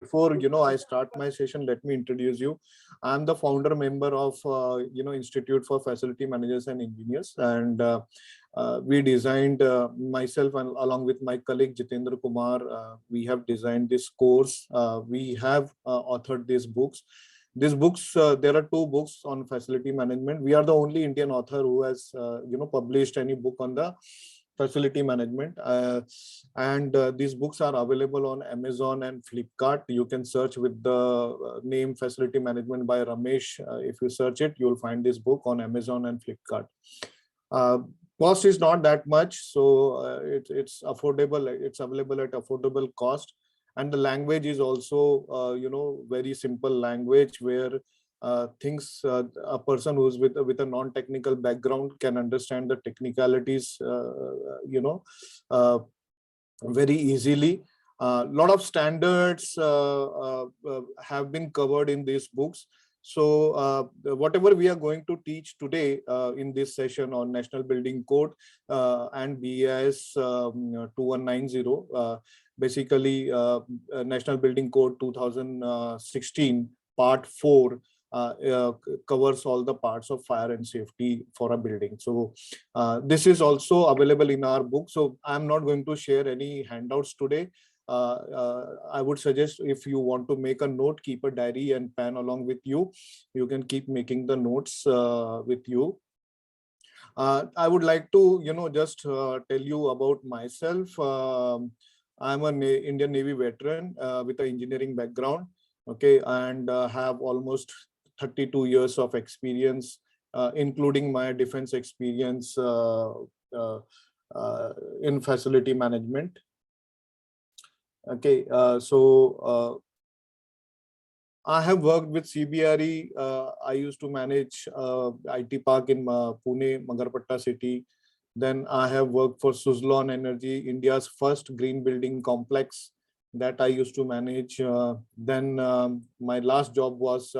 before I start my session, let me introduce you. I'm the founder member of Institute for Facility Managers and Engineers, and we designed myself and along with my colleague Jitendra Kumar. We have designed this course. We have authored these books. These books, there are two books on facility management. We are the only Indian author who has published any book on the facility management, and these books are available on Amazon and Flipkart. You can search with the name Facility Management by Ramesh. If you search it, you'll find this book on Amazon and Flipkart. uh, Cost is not that much, so it's affordable. It's available at affordable cost, and the language is also very simple language where things a person who's with a non-technical background can understand the technicalities uh, very easily. A lot of standards have been covered in these books. So whatever we are going to teach today in this session on National Building Code and BIS 2190, basically National Building Code 2016 Part 4 covers all the parts of fire and safety for a building. So this is also available in our book. So I'm not going to share any handouts today. I would suggest, if you want to make a note, keep a diary and pen along with you. You can keep making the notes with you. I would like to, just tell you about myself. I'm an Indian Navy veteran with an engineering background. Okay, and have almost 32 years of experience, including my defense experience in facility management. Okay, I have worked with CBRE. I used to manage IT park in Pune, Magarpatta city. Then I have worked for Suzlon Energy, India's first green building complex, that I used to manage. Then my last job was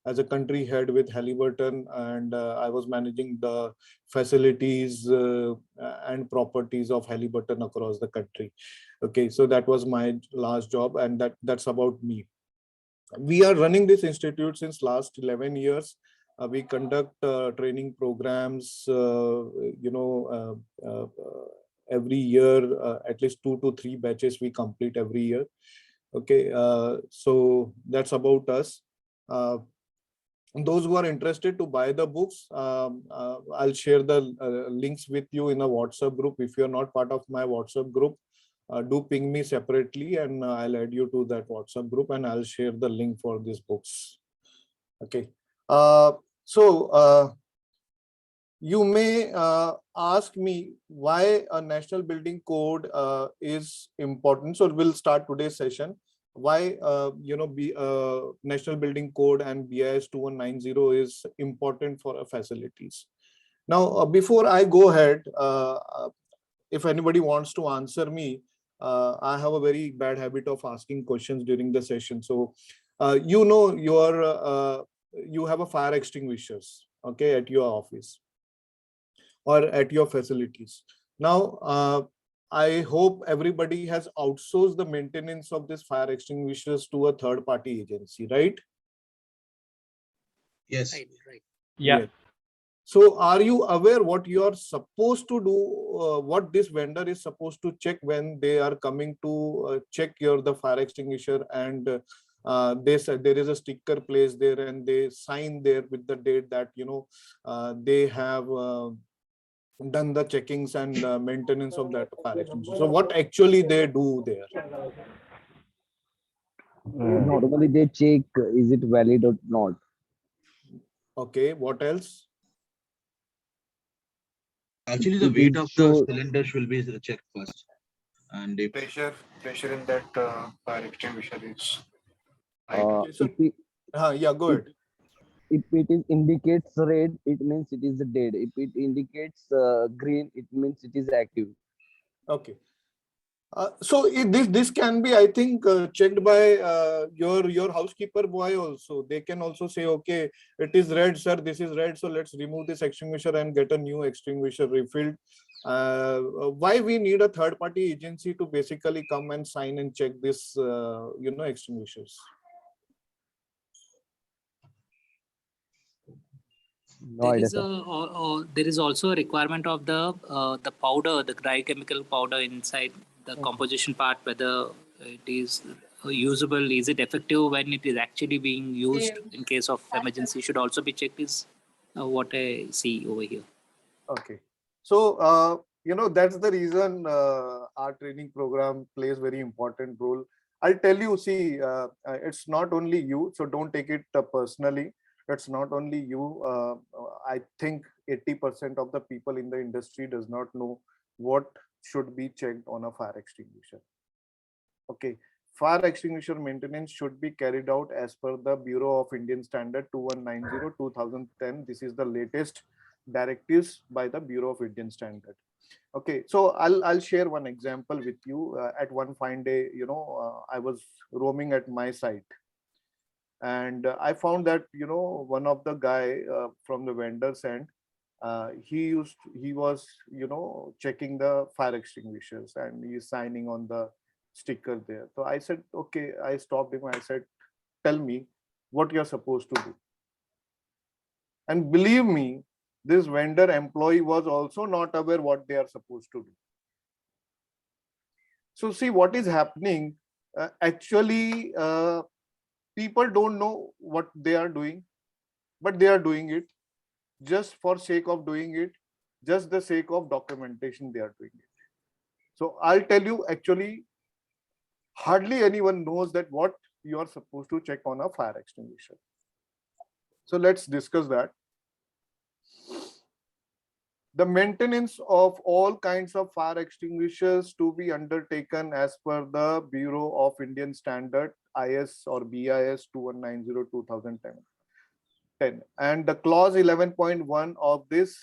as a country head with Halliburton, and I was managing the facilities and properties of Halliburton across the country. Okay, so that was my last job, and that's about me. We are running this institute since last 11 years. We conduct training programs, every year. At least 2 to 3 batches we complete every year. Okay, so that's about us. Those who are interested to buy the books, I'll share the links with you in a WhatsApp group. If you're not part of my WhatsApp group, do ping me separately, and I'll add you to that WhatsApp group, and I'll share the link for these books. Okay. So you may ask me why a national building code is important. So we'll start today's session. Why National Building Code and BIS 2190 is important for facilities. Now, before I go ahead, if anybody wants to answer me, I have a very bad habit of asking questions during the session. So, you have a fire extinguishers, okay, at your office or at your facilities. Now, I hope everybody has outsourced the maintenance of this fire extinguishers to a third-party agency, right? Yes. Right. Yeah. Yes. So are you aware what you are supposed to do, what this vendor is supposed to check when they are coming to check the fire extinguisher, and they said there is a sticker placed there and they sign there with the date that they have done the checkings and maintenance of that fire extinguisher. So what actually they do there? Normally they check is it valid or not. Okay, what else? Actually, the weight of the cylinder should be checked first, and the Pressure in that fire extinguisher is yeah, go ahead. If it indicates red, it means it is dead. If it indicates green, it means it is active. Okay. So this can be, I think, checked by your housekeeper boy also. They can also say, okay, it is red, sir. This is red, so let's remove this extinguisher and get a new extinguisher refilled. Why we need a third party agency to basically come and sign and check this, extinguishers? No There idea, is sir. there is also a requirement of the powder, the dry chemical powder inside the composition part, whether it is usable, is it effective when it is actually being used in case of emergency, should also be checked, is what I see over here. Okay. So, that's the reason our training program plays very important role. I'll tell you, see, it's not only you, so don't take it personally. It's not only you. I think 80% of the people in the industry does not know what should be checked on a fire extinguisher. Okay. Fire extinguisher maintenance should be carried out as per the Bureau of Indian Standard 2190/2010. This is the latest directives by the Bureau of Indian Standard. Okay, so I'll share one example with you. At one fine day, I was roaming at my site, and I found that one of the guy from the vendor's end, he was checking the fire extinguishers, and he's signing on the sticker there. So I said, okay, I stopped him. I said, tell me what you're supposed to do. And believe me, this vendor employee was also not aware what they are supposed to do. So see what is happening. Actually, people don't know what they are doing, but they are doing it just for sake of doing it, just the sake of documentation they are doing it. So I'll tell you, actually, hardly anyone knows that what you are supposed to check on a fire extinguisher. So let's discuss that. The maintenance of all kinds of fire extinguishers to be undertaken as per the Bureau of Indian Standard IS or BIS 2190/2010. And the clause 11.1 of this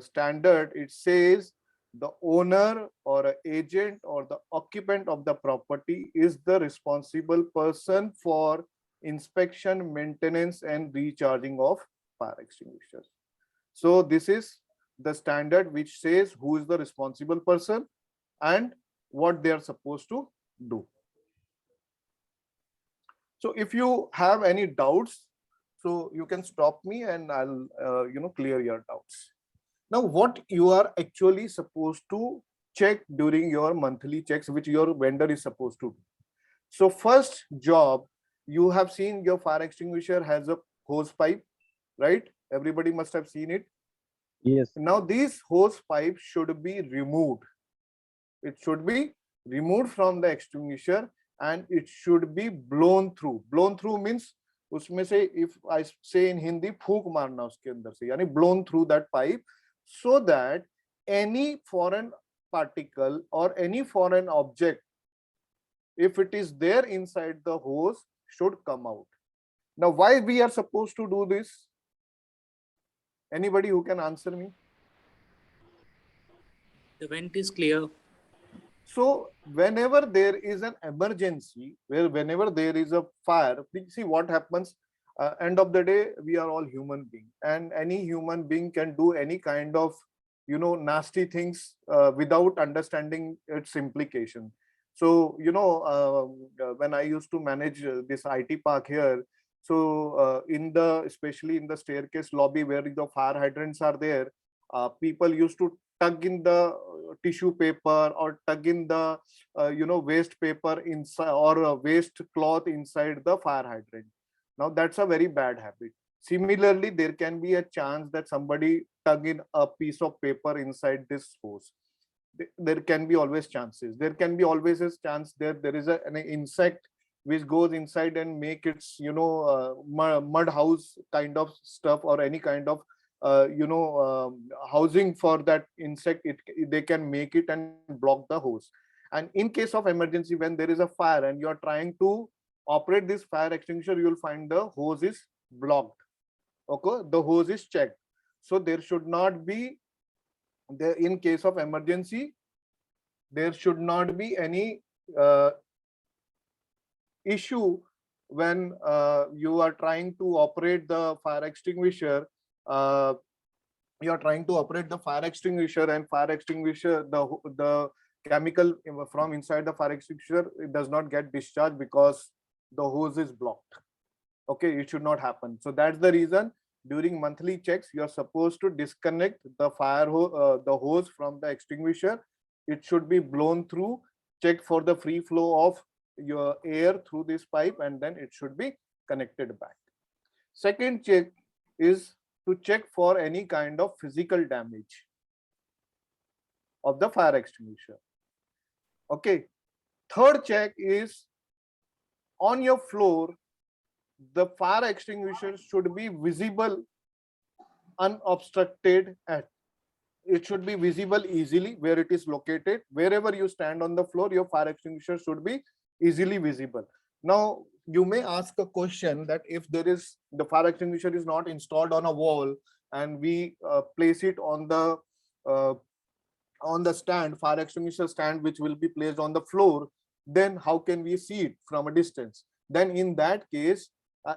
standard, it says the owner or an agent or the occupant of the property is the responsible person for inspection, maintenance, and recharging of fire extinguishers. So this is the standard which says who is the responsible person and what they are supposed to do. So if you have any doubts, so you can stop me and I'll clear your doubts. Now, what you are actually supposed to check during your monthly checks, which your vendor is supposed to do. So first job, you have seen your fire extinguisher has a hose pipe, right? Everybody must have seen it. Yes. Now these hose pipes should be removed. It should be removed from the extinguisher and it should be blown through. Blown through means, उसमें से, if I say in Hindi, फूंक मारना उसके अंदर से, यानी blown through that pipe, so that any foreign particle or any foreign object, if it is there inside the hose, should come out. Now, why we are supposed to do this? Anybody who can answer me? The vent is clear. So whenever there is an emergency, whenever there is a fire, see what happens. End of the day, we are all human beings, and any human being can do any kind of nasty things without understanding its implication. So when I used to manage this IT park here, so especially in the staircase lobby where the fire hydrants are there, people used to tug in the tissue paper or tug in the waste paper inside, or waste cloth inside the fire hydrant. Now that's a very bad habit. Similarly, there can be a chance that somebody tug in a piece of paper inside this hose. There can be always chances. There can be always a chance that there is an insect which goes inside and make its mud house kind of stuff, or any kind of housing for that insect. They can make it and block the hose. And in case of emergency, when there is a fire and you are trying to operate this fire extinguisher, you will find the hose is blocked. Okay, the hose is checked. So there should not be, in case of emergency, there should not be any issue when you are trying to operate the fire extinguisher you are trying to operate the fire extinguisher, and fire extinguisher, the chemical from inside the fire extinguisher, it does not get discharged because the hose is blocked. Okay, it should not happen. So that's the reason during monthly checks you are supposed to disconnect the the hose from the extinguisher. It should be blown through, check for the free flow of your air through this pipe, and then it should be connected back. Second check is to check for any kind of physical damage of the fire extinguisher. Okay. Third check is on your floor, the fire extinguisher should be visible unobstructed. It should be visible easily where it is located. Wherever you stand on the floor, your fire extinguisher should be easily visible. Now, you may ask a question that if the fire extinguisher is not installed on a wall and we place it on the stand, fire extinguisher stand, which will be placed on the floor, then how can we see it from a distance? Then in that case,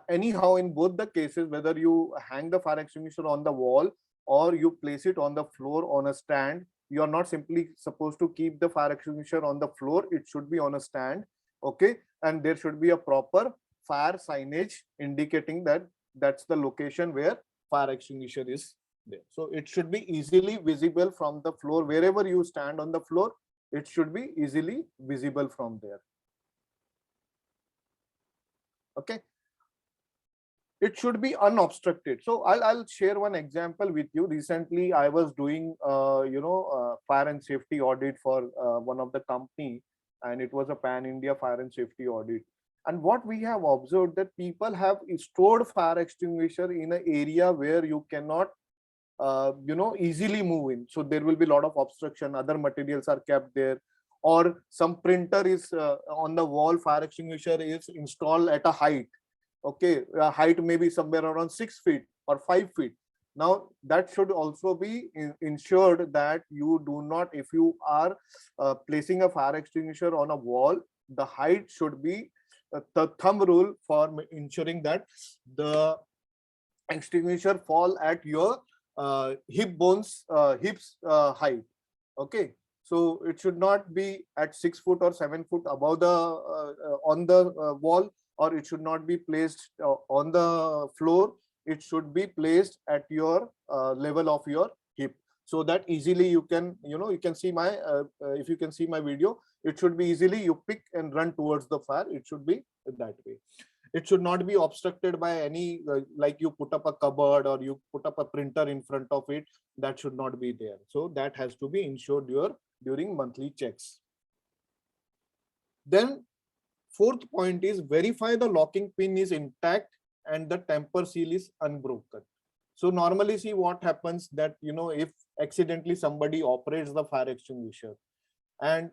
anyhow, in both the cases, whether you hang the fire extinguisher on the wall or you place it on the floor on a stand, you are not simply supposed to keep the fire extinguisher on the floor. It should be on a stand. Okay, and there should be a proper fire signage indicating that that's the location where fire extinguisher is there. So it should be easily visible from the floor. Wherever you stand on the floor, it should be easily visible from there. Okay, it should be unobstructed. So I'll share one example with you. Recently I was doing fire and safety audit for one of the company, and it was a pan-India fire and safety audit. And what we have observed, that people have stored fire extinguisher in an area where you cannot easily move in. So there will be a lot of obstruction, other materials are kept there, or some printer is on the wall, fire extinguisher is installed at a height. Okay, height may be somewhere around 6 feet or 5 feet. Now that should also be ensured that you do not, if you are placing a fire extinguisher on a wall, the height should be the thumb rule for ensuring that the extinguisher fall at your hips height. Okay, so it should not be at 6 foot or 7 foot above the on the wall, or it should not be placed on the floor. It should be placed at your level of your hip, so that easily you can, you can see my if you can see my video, it should be easily you pick and run towards the fire. It should be that way. It should not be obstructed by any like you put up a cupboard or you put up a printer in front of it. That should not be there. So that has to be ensured during monthly checks. Then fourth point is verify the locking pin is intact and the temper seal is unbroken. So normally, see what happens that, if accidentally somebody operates the fire extinguisher and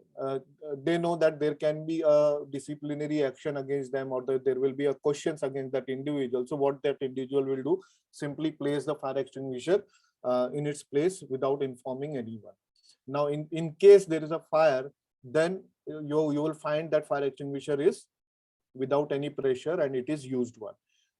they know that there can be a disciplinary action against them, or there will be a questions against that individual. So what that individual will do, simply place the fire extinguisher in its place without informing anyone. Now, in case there is a fire, then you will find that fire extinguisher is without any pressure and it is used one.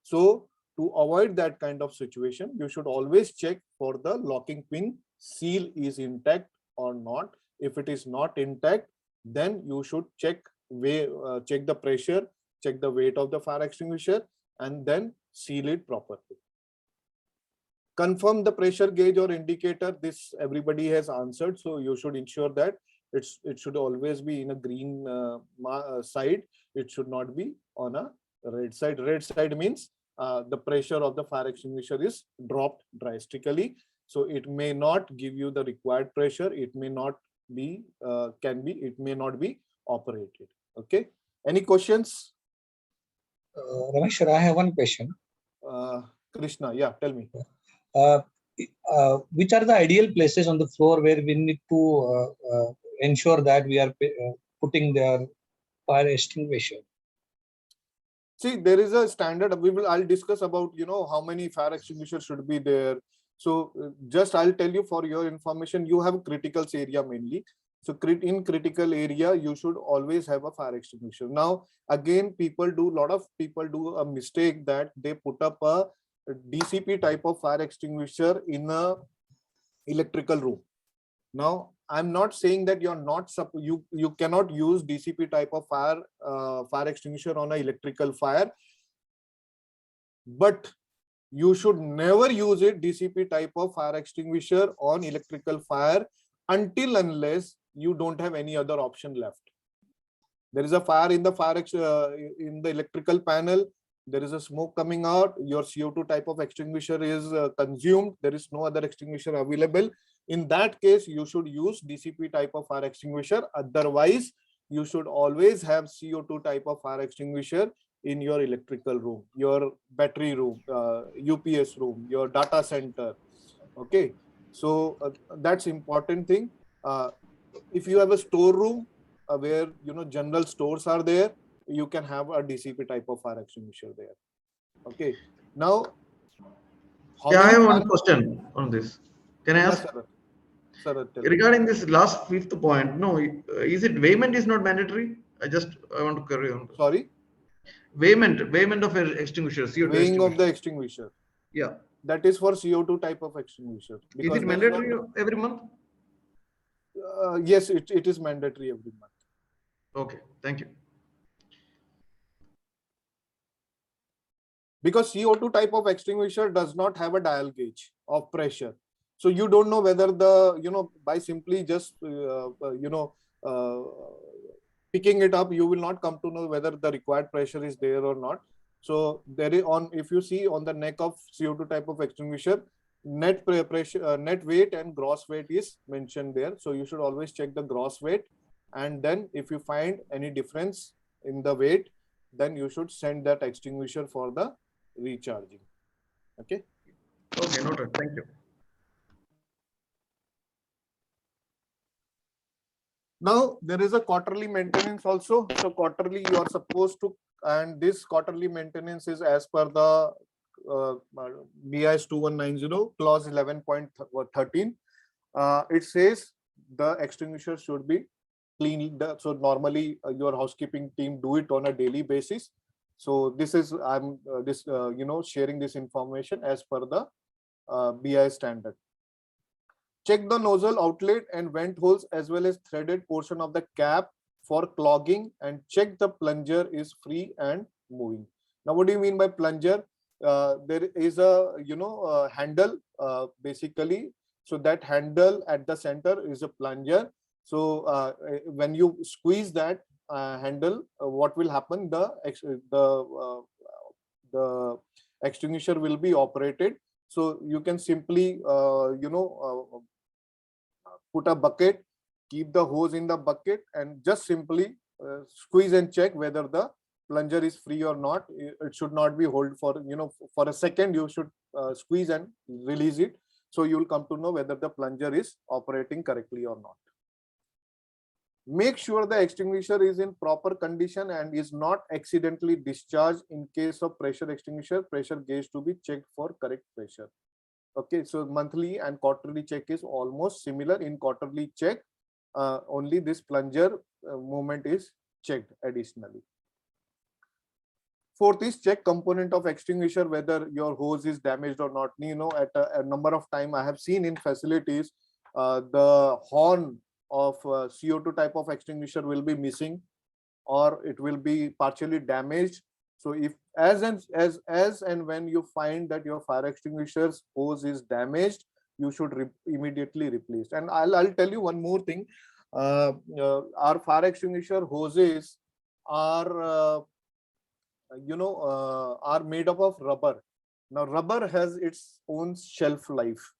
So to avoid that kind of situation, you should always check for the locking pin seal is intact or not. If it is not intact, then you should check the pressure, check the weight of the fire extinguisher, and then seal it properly. Confirm the pressure gauge or indicator. This everybody has answered. So you should ensure that it should always be in a green side. It should not be on a red side. Red side means the pressure of the fire extinguisher is dropped drastically. So it may not give you the required pressure. It may not be, it may not be operated. Okay. Any questions? Ramesh, sir, I have one question. Krishna, yeah, tell me. Which are the ideal places on the floor where we need to ensure that we are putting their fire extinguisher? See, there is a standard. I'll discuss about, how many fire extinguishers should be there. So just I'll tell you for your information, you have critical area mainly. So in critical area, you should always have a fire extinguisher. Now, again, a lot of people do a mistake that they put up a DCP type of fire extinguisher in a electrical room. Now, I'm not saying that you're not you cannot use DCP type of fire extinguisher on an electrical fire, but you should never use it DCP type of fire extinguisher on electrical fire until unless you don't have any other option left. There is a fire in the in the electrical panel. There is a smoke coming out. Your CO2 type of extinguisher is consumed. There is no other extinguisher available. In that case, you should use DCP type of fire extinguisher. Otherwise, you should always have CO2 type of fire extinguisher in your electrical room, your battery room, UPS room, your data center. Okay, so that's important thing. If you have a storeroom where general stores are there, you can have a DCP type of fire extinguisher there. Okay, now Yeah, I have one question on this. Can I ask? Sir, Regarding this last fifth point, no, is it weighment is not mandatory? I want to carry on. Sorry? Weighment of extinguisher, CO2 Weighing of the extinguisher. extinguisher. Yeah. That is for CO2 type of extinguisher. Is it mandatory every month? Yes, it is mandatory every month. Okay, thank you. Because CO2 type of extinguisher does not have a dial gauge of pressure. So you don't know whether by simply just, picking it up, you will not come to know whether the required pressure is there or not. So there is if you see on the neck of CO2 type of extinguisher, net pressure, net weight and gross weight is mentioned there. So you should always check the gross weight. And then if you find any difference in the weight, then you should send that extinguisher for the recharging. Okay. Okay, noted. Thank you. Now there is a quarterly maintenance also. So quarterly you are supposed to, and this quarterly maintenance is as per the BIS 2190 clause 11.13. It says the extinguisher should be clean. So normally your housekeeping team do it on a daily basis. So this is I'm sharing this information as per the BIS standard. Check the nozzle outlet and vent holes as well as threaded portion of the cap for clogging, and check the plunger is free and moving. Now, what do you mean by plunger? There is a handle basically. So that handle at the center is a plunger. So when you squeeze that handle, what will happen? The extinguisher will be operated. So you can simply put a bucket, keep the hose in the bucket, and just simply squeeze and check whether the plunger is free or not. It should not be hold for for a second. You should squeeze and release it, so you will come to know whether the plunger is operating correctly or not. Make sure the extinguisher is in proper condition and is not accidentally discharged. In case of pressure extinguisher, pressure gauge to be checked for correct pressure. Okay, so monthly and quarterly check is almost similar. In quarterly check, only this plunger movement is checked additionally. Fourth is check component of extinguisher, whether your hose is damaged or not. At a number of time I have seen in facilities, the horn of CO2 type of extinguisher will be missing, or it will be partially damaged. So if as and when you find that your fire extinguisher's hose is damaged, you should immediately replace. And I'll tell you one more thing. Our fire extinguisher hoses are are made up of rubber. Now rubber has its own shelf life.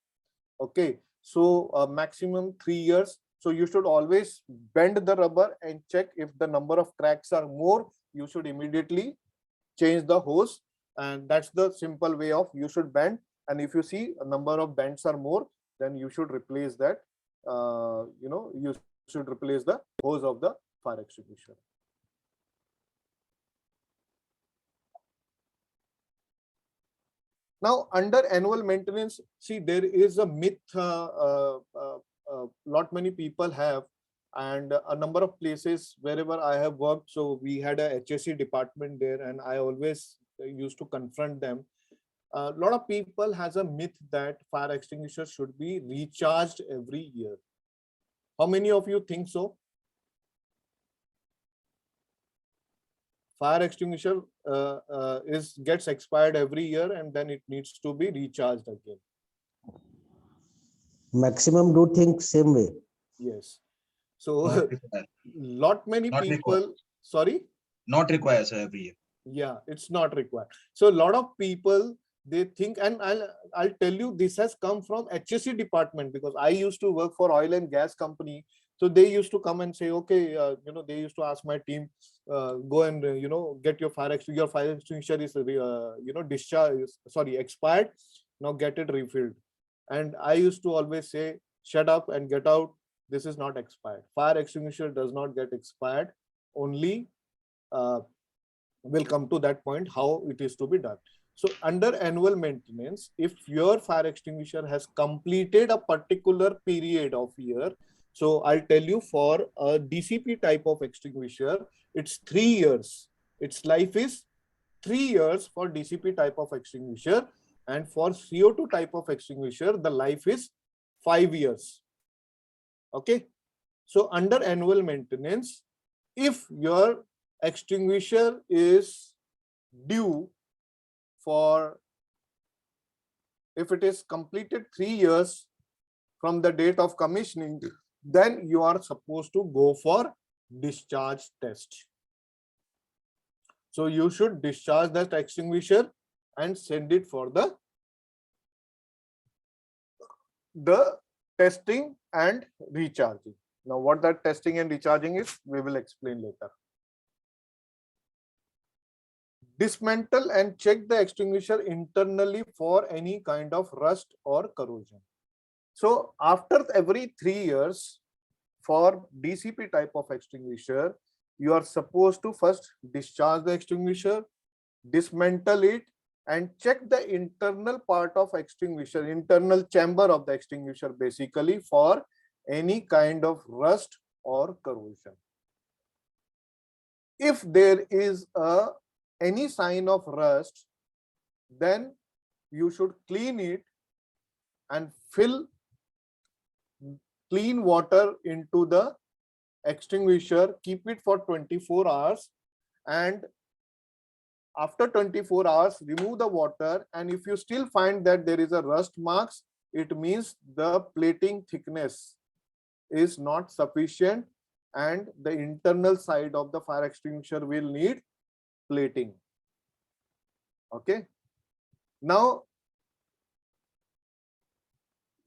Okay, so maximum 3 years. So you should always bend the rubber and check if the number of cracks are more. You should immediately change the hose, and that's the simple way of you should bend. And if you see a number of bends are more, then you should replace that. You should replace the hose of the fire extinguisher. Now, under annual maintenance, see, there is a myth lot many people have, and a number of places wherever I have worked. So we had a HSE department there, and I always used to confront them. a lot of people has a myth that fire extinguisher should be recharged every year. How many of you think so? Fire extinguisher gets expired every year and then it needs to be recharged again. Maximum do think same way. Yes. So Not required. lot many Not people, required. sorry? Not required, sir, every year. Yeah, it's not required. So a lot of people, they think, and I'll tell you, this has come from HSE department, because I used to work for oil and gas company. So they used to come and say, okay, they used to ask my team, go and get your fire extinguisher is expired. Now get it refilled. And I used to always say, shut up and get out. This is not expired. Fire extinguisher does not get expired. Only we'll come to that point how it is to be done. So under annual maintenance, if your fire extinguisher has completed a particular period of year, so I'll tell you, for a DCP type of extinguisher, it's 3 years. Its life is 3 years for DCP type of extinguisher, and for CO2 type of extinguisher, the life is 5 years. Okay. So under annual maintenance, if your extinguisher is due for, if it is completed 3 years from the date of commissioning, then you are supposed to go for discharge test. So you should discharge that extinguisher and send it for the testing and recharging. Now what that testing and recharging is, we will explain later. Dismantle and check the extinguisher internally for any kind of rust or corrosion. So after every 3 years, for DCP type of extinguisher, you are supposed to first discharge the extinguisher, dismantle it, and check the internal part of extinguisher, internal chamber of the extinguisher, basically, for any kind of rust or corrosion. If there is any sign of rust, then you should clean it and fill clean water into the extinguisher, keep it for 24 hours, and after 24 hours, remove the water. And if you still find that there is a rust marks, it means the plating thickness is not sufficient and the internal side of the fire extinguisher will need plating. Okay. Now,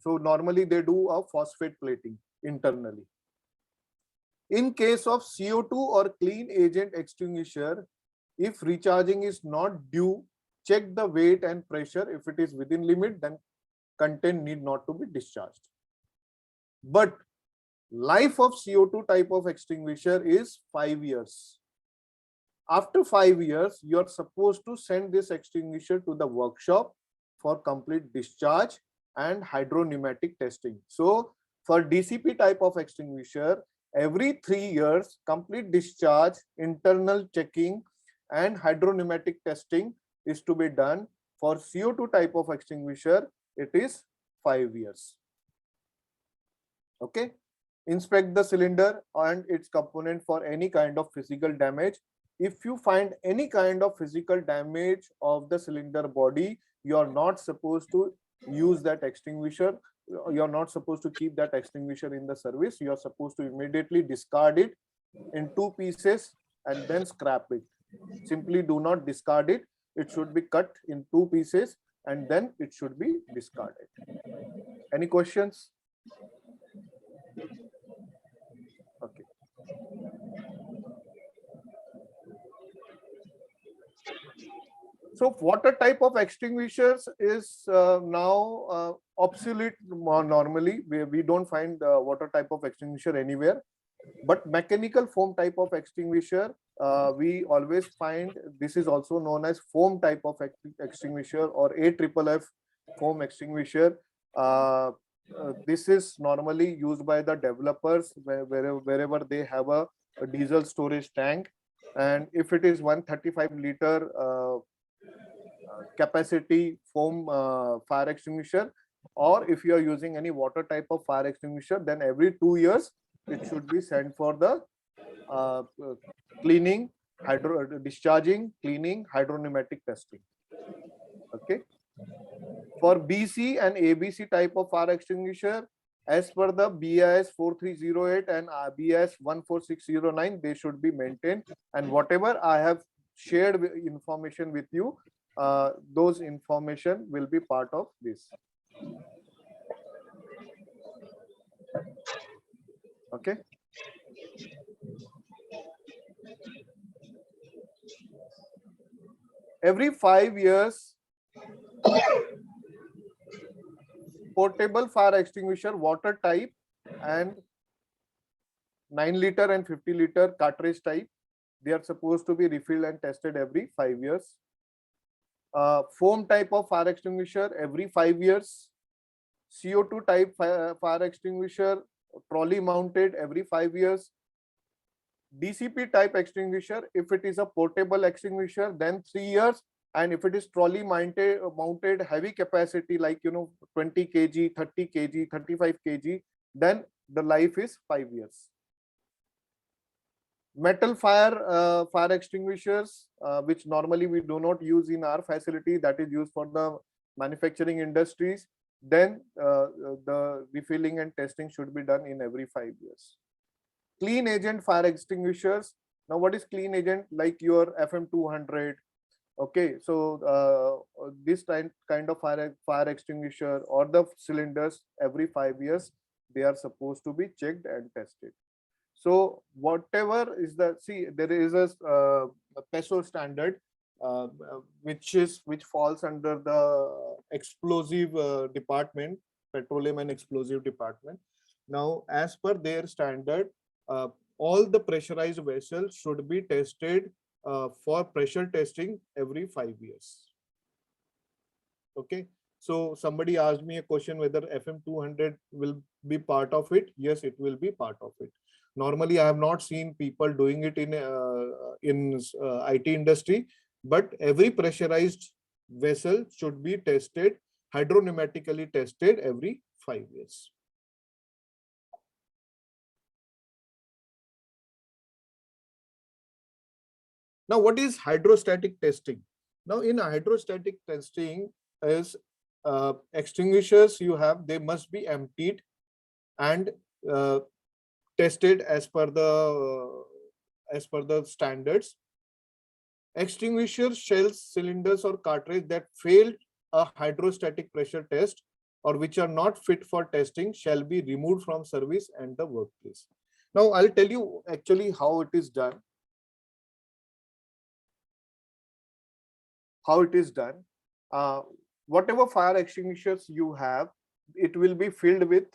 so normally they do a phosphate plating internally. In case of CO2 or clean agent extinguisher, if recharging is not due, check the weight and pressure. If it is within limit, then content need not to be discharged. But life of CO2 type of extinguisher is 5 years. After 5 years, you are supposed to send this extinguisher to the workshop for complete discharge and hydropneumatic testing. So for DCP type of extinguisher, every 3 years, complete discharge, internal checking, and hydropneumatic testing is to be done. For CO2 type of extinguisher, it is 5 years. Okay. Inspect the cylinder and its component for any kind of physical damage. If you find any kind of physical damage of the cylinder body, you are not supposed to use that extinguisher. You are not supposed to keep that extinguisher in the service. You are supposed to immediately discard it in 2 pieces and then scrap it. Simply do not discard it. It should be cut in 2 pieces and then it should be discarded. Any questions? Okay. So water type of extinguishers is now obsolete. Normally, we don't find water type of extinguisher anywhere. But mechanical foam type of extinguisher, we always find. This is also known as foam type of extinguisher or AFFF foam extinguisher. This is normally used by the developers wherever they have a diesel storage tank. And if it is 135 liter capacity foam fire extinguisher, or if you are using any water type of fire extinguisher, then every 2 years it should be sent for the cleaning, discharging, cleaning, hydropneumatic testing. Okay. For BC and ABC type of fire extinguisher, as per the BIS 4308 and BIS 14609, they should be maintained. And whatever I have shared information with you, those information will be part of this. Okay. Every 5 years, portable fire extinguisher water type and 9 liter and 50 liter cartridge type, they are supposed to be refilled and tested every 5 years. Foam type of fire extinguisher every 5 years. CO2 type fire extinguisher trolley mounted every 5 years. DCP type extinguisher, if it is a portable extinguisher, then 3 years. And if it is trolley mounted heavy capacity, like 20 kg, 30 kg, 35 kg, then the life is 5 years. Metal fire extinguishers, which normally we do not use in our facility, that is used for the manufacturing industries, then the refilling and testing should be done in every 5 years. Clean agent fire extinguishers. Now, what is clean agent? Like your FM200. Okay, so this kind of fire extinguisher or the cylinders every 5 years, they are supposed to be checked and tested. So whatever is the, see, there is a PESO standard which falls under the explosive department, petroleum and explosive department. Now, as per their standard, all the pressurized vessels should be tested for pressure testing every 5 years. Okay, so somebody asked me a question whether FM200 will be part of it. Yes, it will be part of it. Normally, I have not seen people doing it in IT industry, but every pressurized vessel should be tested, hydropneumatically tested every 5 years. Now, what is hydrostatic testing? Now, in hydrostatic testing is extinguishers you have, they must be emptied and tested as per the standards. Extinguisher shells, cylinders or cartridge that failed a hydrostatic pressure test or which are not fit for testing shall be removed from service and the workplace. Now, I'll tell you actually how it is done. Whatever fire extinguishers you have, it will be filled with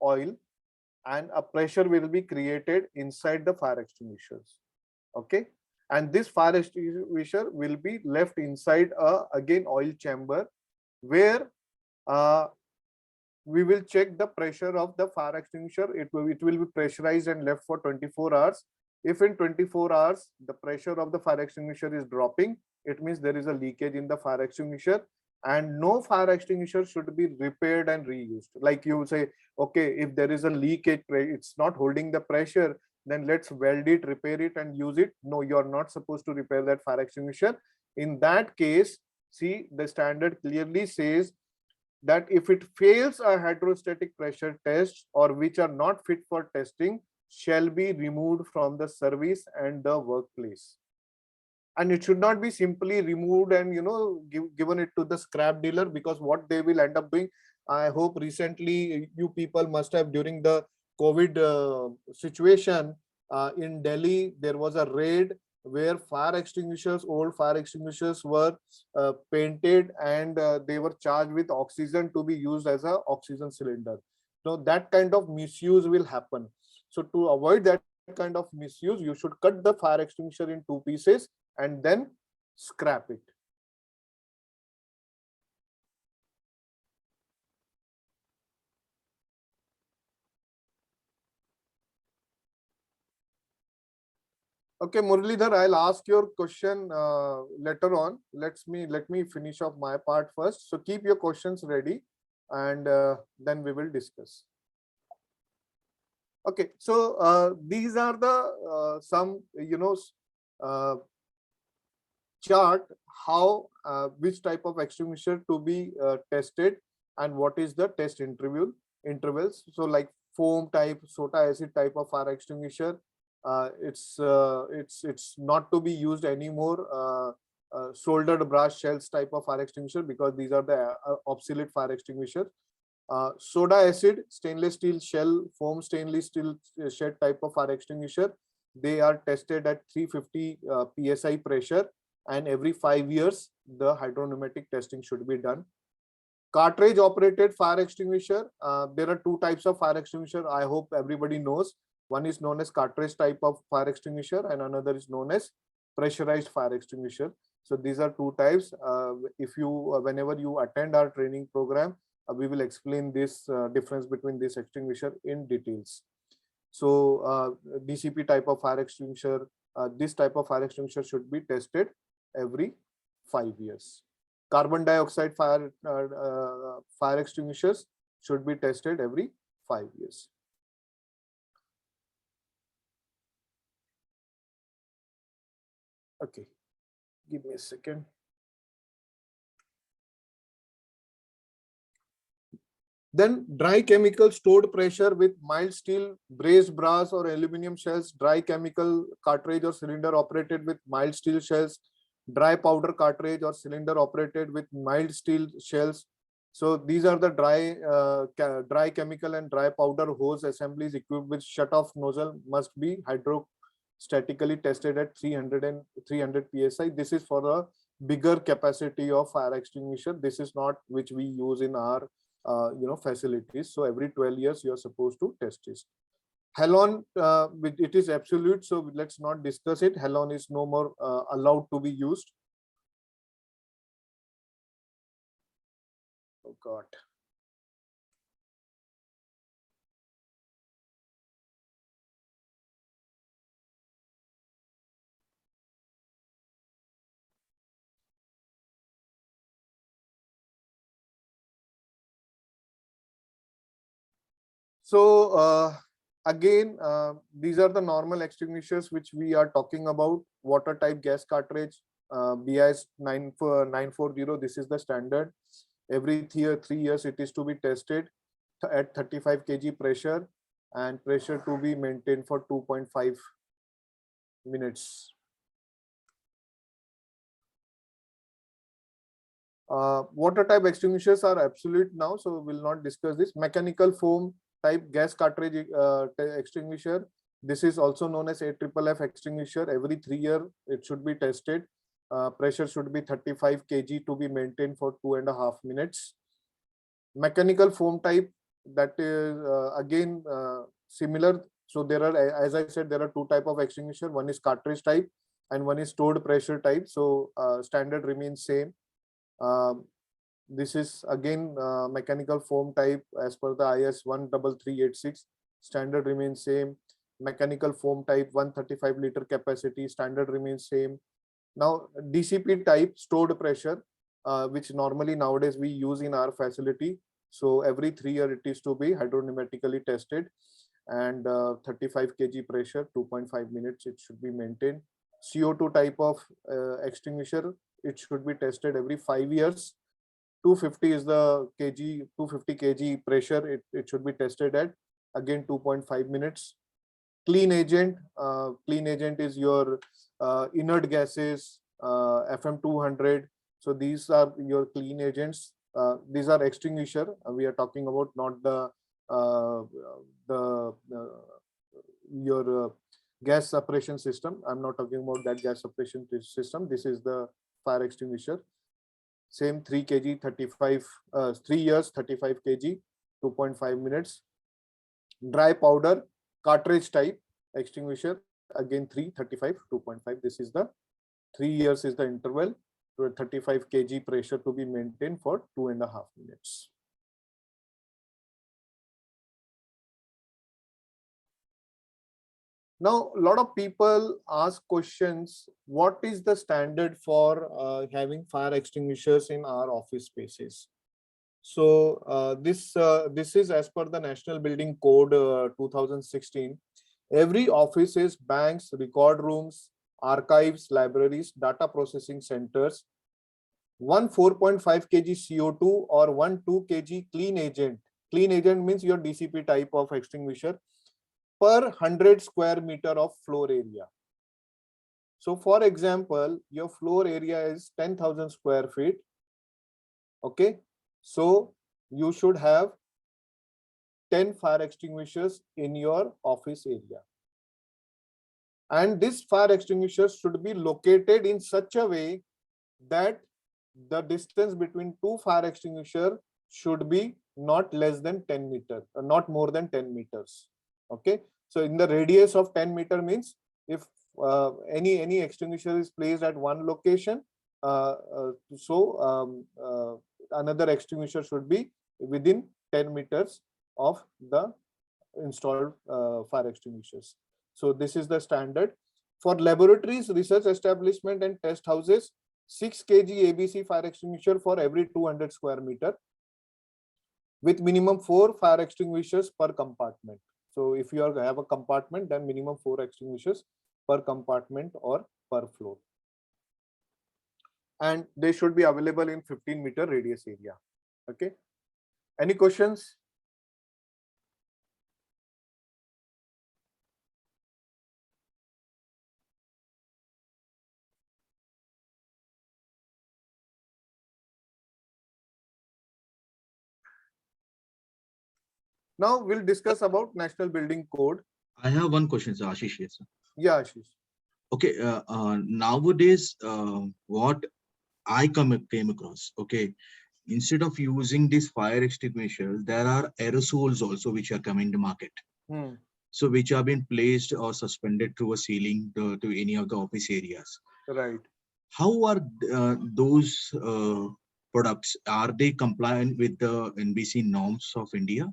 oil and a pressure will be created inside the fire extinguishers. Okay, and this fire extinguisher will be left inside again oil chamber, where we will check the pressure of the fire extinguisher. It will be pressurized and left for 24 hours. If in 24 hours the pressure of the fire extinguisher is dropping, it means there is a leakage in the fire extinguisher, and no fire extinguisher should be repaired and reused. Like you say, okay, if there is a leakage, it's not holding the pressure, then let's weld it, repair it and use it. No, you're not supposed to repair that fire extinguisher. In that case, see, the standard clearly says that if it fails a hydrostatic pressure test or which are not fit for testing, shall be removed from the service and the workplace. And it should not be simply removed and given it to the scrap dealer, because what they will end up doing, I hope recently you people must have, during the COVID situation in Delhi, there was a raid where old fire extinguishers were painted and they were charged with oxygen to be used as an oxygen cylinder. So that kind of misuse will happen. So to avoid that kind of misuse, you should cut the fire extinguisher in 2 pieces and then scrap it. Okay, Muralidhar, I'll ask your question later on. Let me finish off my part first. So keep your questions ready, and then we will discuss. Okay, so these are the some uh, chart how which type of extinguisher to be tested and what is the test intervals. So like foam type, soda acid type of fire extinguisher, it's not to be used anymore. Soldered brass shells type of fire extinguisher, because these are the obsolete fire extinguisher. Soda acid, stainless steel shell, foam stainless steel shed type of fire extinguisher, they are tested at 350 psi pressure, and every 5 years the hydropneumatic testing should be done. Cartridge operated fire extinguisher, there are two types of fire extinguisher, I hope everybody knows. One is known as cartridge type of fire extinguisher and another is known as pressurized fire extinguisher. So these are two types. If you whenever you attend our training program, we will explain this difference between this extinguisher in details. So DCP type of fire extinguisher, this type of fire extinguisher should be tested every 5 years. Carbon dioxide fire extinguishers should be tested every 5 years. Okay, give me a second. Then dry chemical stored pressure with mild steel, brazed brass or aluminum shells, dry chemical cartridge or cylinder operated with mild steel shells, dry powder cartridge or cylinder operated with mild steel shells. So these are the dry chemical and dry powder hose assemblies equipped with shut-off nozzle must be hydrostatically tested at 300 psi. This is for a bigger capacity of fire extinguisher. This is not which we use in our facilities. So every 12 years you are supposed to test this. Halon, it is absolute, so let's not discuss it. Halon is no more allowed to be used. Oh God. So again, these are the normal extinguishers which we are talking about. Water type gas cartridge, BIS 940. This is the standard. Every 3 years it is to be tested at 35 kg pressure, and pressure to be maintained for 2.5 minutes. Water type extinguishers are absolute now, so we'll not discuss this. Mechanical foam type gas cartridge extinguisher. This is also known as AFFF extinguisher. Every 3 years it should be tested. Pressure should be 35 kg to be maintained for 2.5 minutes. Mechanical foam type, that is again similar. So there are, as I said, there are two type of extinguisher. One is cartridge type and one is stored pressure type. So standard remains same. This is again mechanical foam type as per the IS 13386. Standard remains same. Mechanical foam type 135 liter capacity, standard remains same. Now DCP type stored pressure, which normally nowadays we use in our facility. So every 3 years it is to be hydropneumatically tested, and 35 kg pressure, 2.5 minutes it should be maintained. CO2 type of extinguisher, it should be tested every 5 years. 250 is the 250 kg pressure, it should be tested at, again 2.5 minutes. Clean agent is your inert gases, FM200. So these are your clean agents. These are extinguisher we are talking about, not your gas suppression system. I'm not talking about that gas suppression system. This is the fire extinguisher. Same 3 kg, 3 years, 35 kg, 2.5 minutes. Dry powder cartridge type extinguisher, again 3, 35, 2.5. This is the 3 years is the interval. 35 kg pressure to be maintained for 2.5 minutes. Now, a lot of people ask questions, what is the standard for having fire extinguishers in our office spaces? So this is as per the National Building Code 2016. Every offices, banks, record rooms, archives, libraries, data processing centers, one 4.5 kg CO2 or one 2 kg clean agent. Clean agent means your DCP type of extinguisher per 100 square meter of floor area. So for example, your floor area is 10,000 square feet. Okay. So you should have 10 fire extinguishers in your office area. And this fire extinguishers should be located in such a way that the distance between two fire extinguishers should be not less than 10 meters, not more than 10 meters. Okay. So in the radius of 10 meter means if any extinguisher is placed at one location, another extinguisher should be within 10 meters of the installed fire extinguishers. So this is the standard. For laboratories, research establishment and test houses, 6 kg ABC fire extinguisher for every 200 square meter with minimum 4 fire extinguishers per compartment. So if you have a compartment, then minimum 4 extinguishers per compartment or per floor. And they should be available in 15-meter radius area. Okay. Any questions? Now we'll discuss about National Building Code. I have one question, sir. Ashish. Yes, sir. Yeah, Ashish. Okay. Nowadays, what I came across, okay, instead of using these fire extinguishers, there are aerosols also which are coming to market. So which have been placed or suspended through a ceiling to any of the office areas. Right. How are those products? Are they compliant with the NBC norms of India?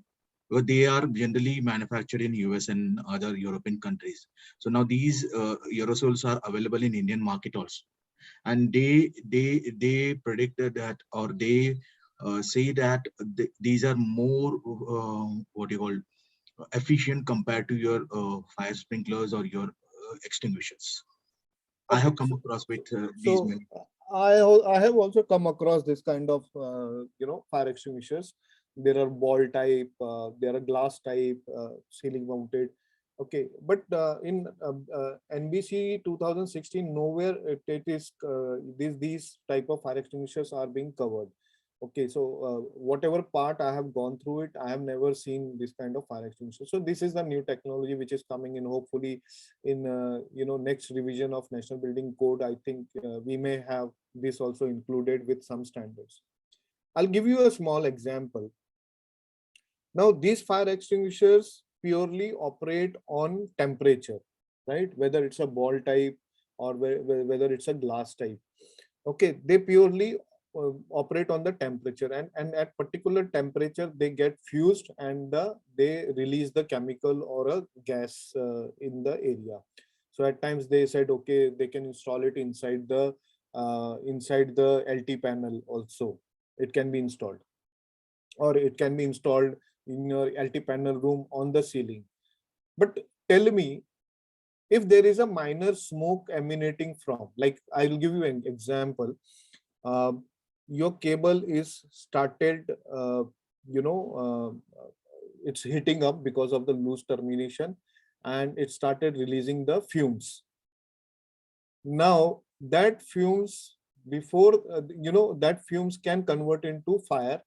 Well, they are generally manufactured in US and other European countries. So now these aerosols are available in Indian market also. And they predicted that, or they say that these are more what you call efficient compared to your fire sprinklers or your extinguishers. I have come across with these many. I have also come across this kind of fire extinguishers. There are ball type, there are glass type, ceiling mounted. Okay, but in NBC 2016, nowhere it is these type of fire extinguishers are being covered. Okay, so whatever part I have gone through it, I have never seen this kind of fire extinguisher. So this is the new technology which is coming in. Hopefully, in next revision of National Building Code, I think we may have this also included with some standards. I'll give you a small example. Now, these fire extinguishers purely operate on temperature, right? Whether it's a ball type or whether it's a glass type. Okay, they purely operate on the temperature, and at particular temperature they get fused and they release the chemical or a gas in the area. So at times they said, okay, they can install it inside the LT panel also. It can be installed, or it can be installed in your LT panel room on the ceiling. But tell me, if there is a minor smoke emanating from, like I'll give you an example. Your cable is started, it's heating up because of the loose termination, and it started releasing the fumes. Now that fumes, that fumes can convert into fire,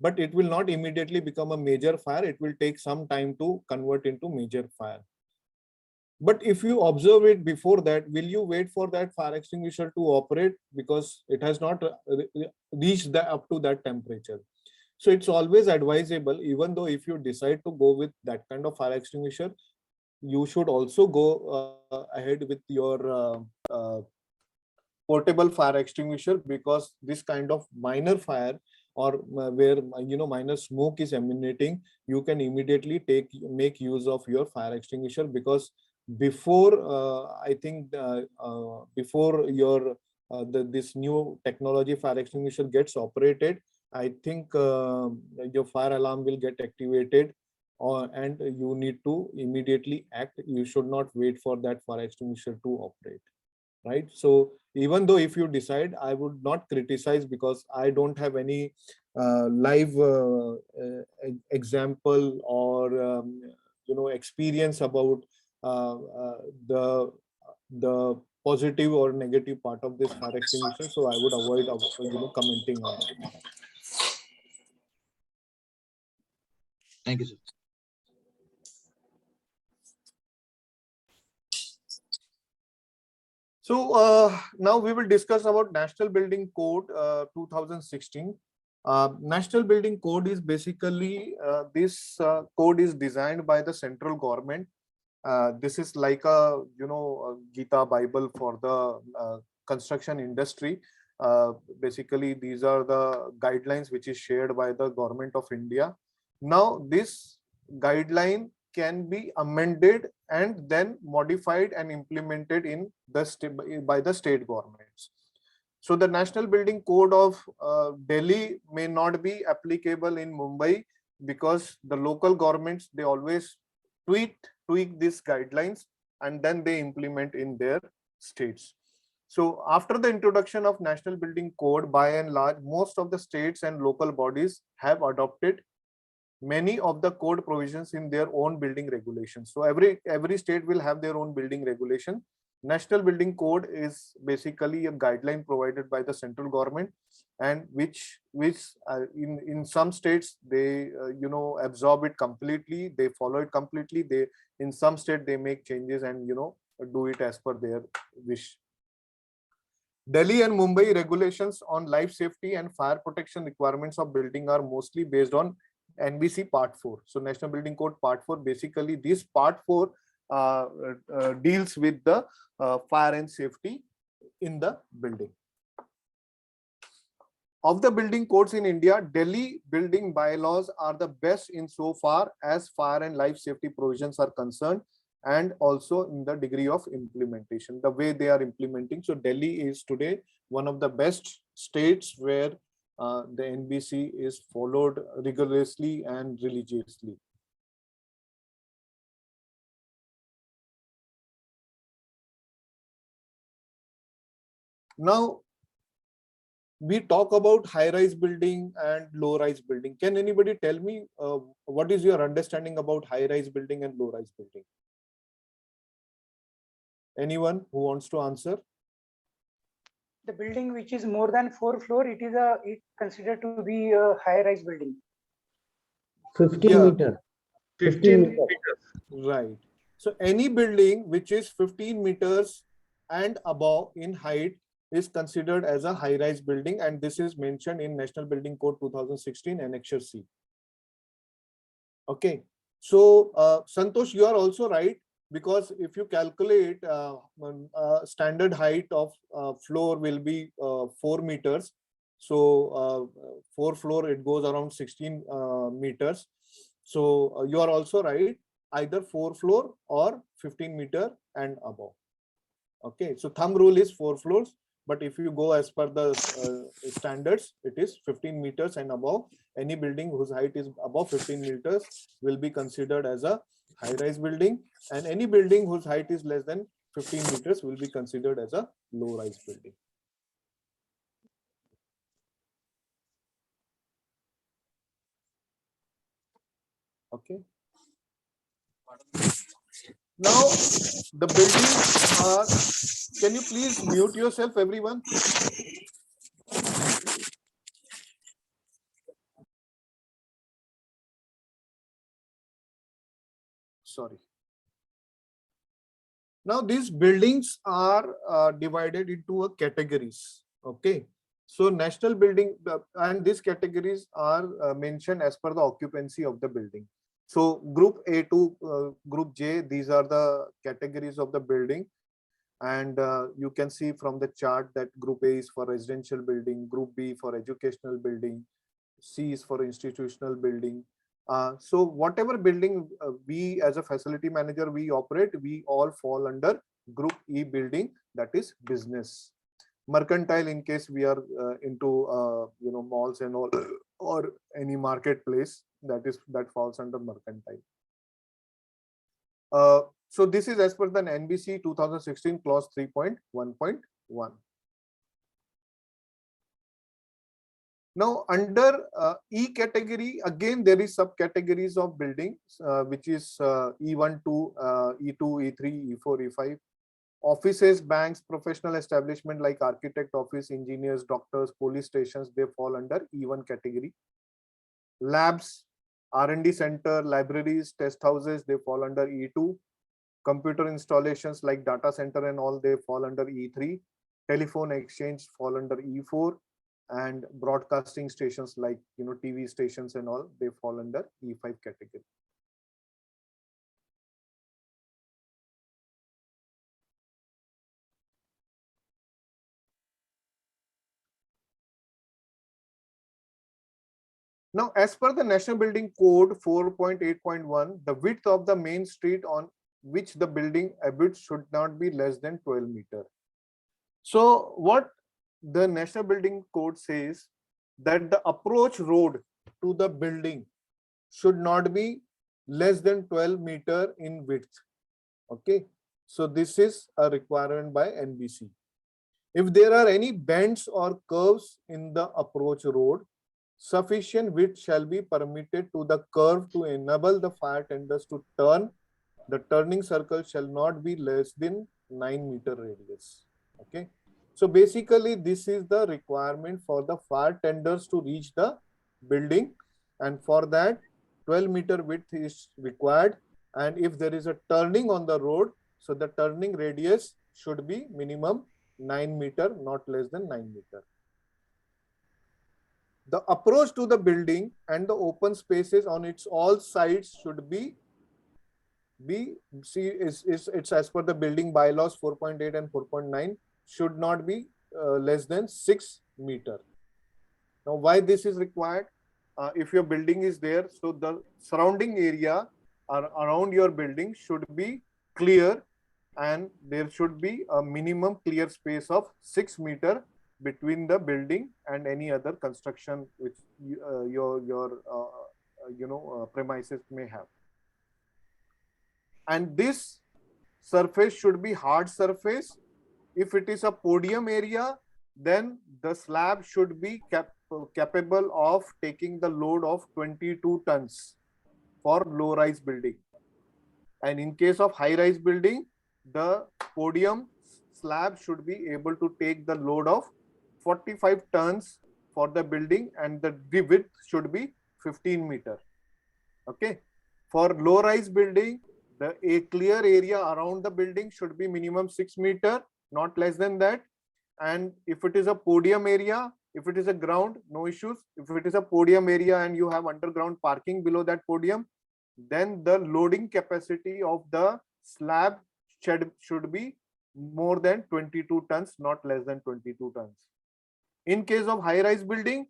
but it will not immediately become a major fire. It will take some time to convert into major fire. But if you observe it before that, will you wait for that fire extinguisher to operate because it has not reached up to that temperature? So it's always advisable, even though if you decide to go with that kind of fire extinguisher, you should also go ahead with your portable fire extinguisher, because this kind of minor fire or where minor smoke is emanating, you can immediately make use of your fire extinguisher, because before I think before your this new technology fire extinguisher gets operated, I think your fire alarm will get activated, and you need to immediately act. You should not wait for that fire extinguisher to operate, right? So even though if you decide, I would not criticize, because I don't have any live example or experience about uh, uh, the the positive or negative part of this fire extinguisher, so I would avoid commenting on it. Thank you, sir. So now we will discuss about National Building Code 2016. National Building Code is basically this code is designed by the central government. This is like a a Gita Bible for the construction industry. Basically, these are the guidelines which is shared by the government of India. Now, this guideline can be amended and then modified and implemented in the by the state governments. So the National Building Code of Delhi may not be applicable in Mumbai, because the local governments, they always tweak these guidelines and then they implement in their states. So after the introduction of National Building Code, by and large, most of the states and local bodies have adopted many of the code provisions in their own building regulations. So every state will have their own building regulation. National Building Code is basically a guideline provided by the central government, and which in some states they absorb it completely, they follow it completely. They, in some state, they make changes and do it as per their wish. Delhi and Mumbai regulations on life safety and fire protection requirements of building are mostly based on NBC Part 4. So National Building Code Part 4, basically this Part 4 deals with the fire and safety in the building. Of the building codes in India, Delhi building bylaws are the best in so far as fire and life safety provisions are concerned, and also in the degree of implementation, the way they are implementing. So Delhi is today one of the best states where the NBC is followed rigorously and religiously. Now, we talk about high-rise building and low-rise building. Can anybody tell me what is your understanding about high-rise building and low-rise building? Anyone who wants to answer? The building which is more than 4 floors, it considered to be a high-rise building. 15 Yeah. meter. 15 meters. meters. Right. So any building which is 15 meters and above in height is considered as a high-rise building, and this is mentioned in National Building Code 2016 Annexure C. Okay. So Santosh, you are also right, because if you calculate standard height of floor will be 4 meters. So 4 floor, it goes around 16 meters. So you are also right, either 4 floor or 15 meter and above. Okay, so thumb rule is 4 floors, but if you go as per the standards, it is 15 meters and above. Any building whose height is above 15 meters will be considered as a high-rise building, and any building whose height is less than 15 meters will be considered as a low-rise building. Okay. Now, the buildings are, can you please mute yourself, everyone? Sorry. Now, these buildings are divided into a categories. Okay. So national building, and these categories are mentioned as per the occupancy of the building. So group A to group J, these are the categories of the building. And you can see from the chart that group A is for residential building, group B for educational building, C is for institutional building, So whatever building we as a facility manager we operate, we all fall under Group E building, that is business. Mercantile, in case we are into malls and all, or any marketplace, that falls under mercantile. So this is as per the NBC 2016 clause 3.1.1. Now under E category, again there is subcategories of buildings, which is E1 to E2, E3, E4, E5. Offices, banks, professional establishment like architect office, engineers, doctors, police stations, they fall under E1 category. Labs, R&D center, libraries, test houses, they fall under E2. Computer installations like data center and all, they fall under E3. Telephone exchange fall under E4. And broadcasting stations like TV stations and all, they fall under E5 category. Now, as per the National Building Code 4.8.1, the width of the main street on which the building abuts should not be less than 12 meters. So what the National Building Code says, that the approach road to the building should not be less than 12 meters in width. Okay, so this is a requirement by NBC. If there are any bends or curves in the approach road, sufficient width shall be permitted to the curve to enable the fire tenders to turn. The turning circle shall not be less than 9-meter radius. Okay. So basically, this is the requirement for the fire tenders to reach the building, and for that 12-meter width is required. And if there is a turning on the road, so the turning radius should be minimum 9 meter, not less than 9 meter. The approach to the building and the open spaces on its all sides should be it's as per the building bylaws 4.8 and 4.9, should not be less than 6 meter. Now, why this is required? If your building is there, so the surrounding area around your building should be clear, and there should be a minimum clear space of 6 meter between the building and any other construction which your premises may have. And this surface should be hard surface. If it is a podium area, then the slab should be capable of taking the load of 22 tons for low-rise building. And in case of high-rise building, the podium slab should be able to take the load of 45 tons for the building, and the width should be 15 meter. Okay. For low-rise building, a clear area around the building should be minimum 6 meter, not less than that. And if it is a podium area, if it is a ground, no issues. If it is a podium area and you have underground parking below that podium, then the loading capacity of the slab should be more than 22 tons, not less than 22 tons. In case of high-rise building,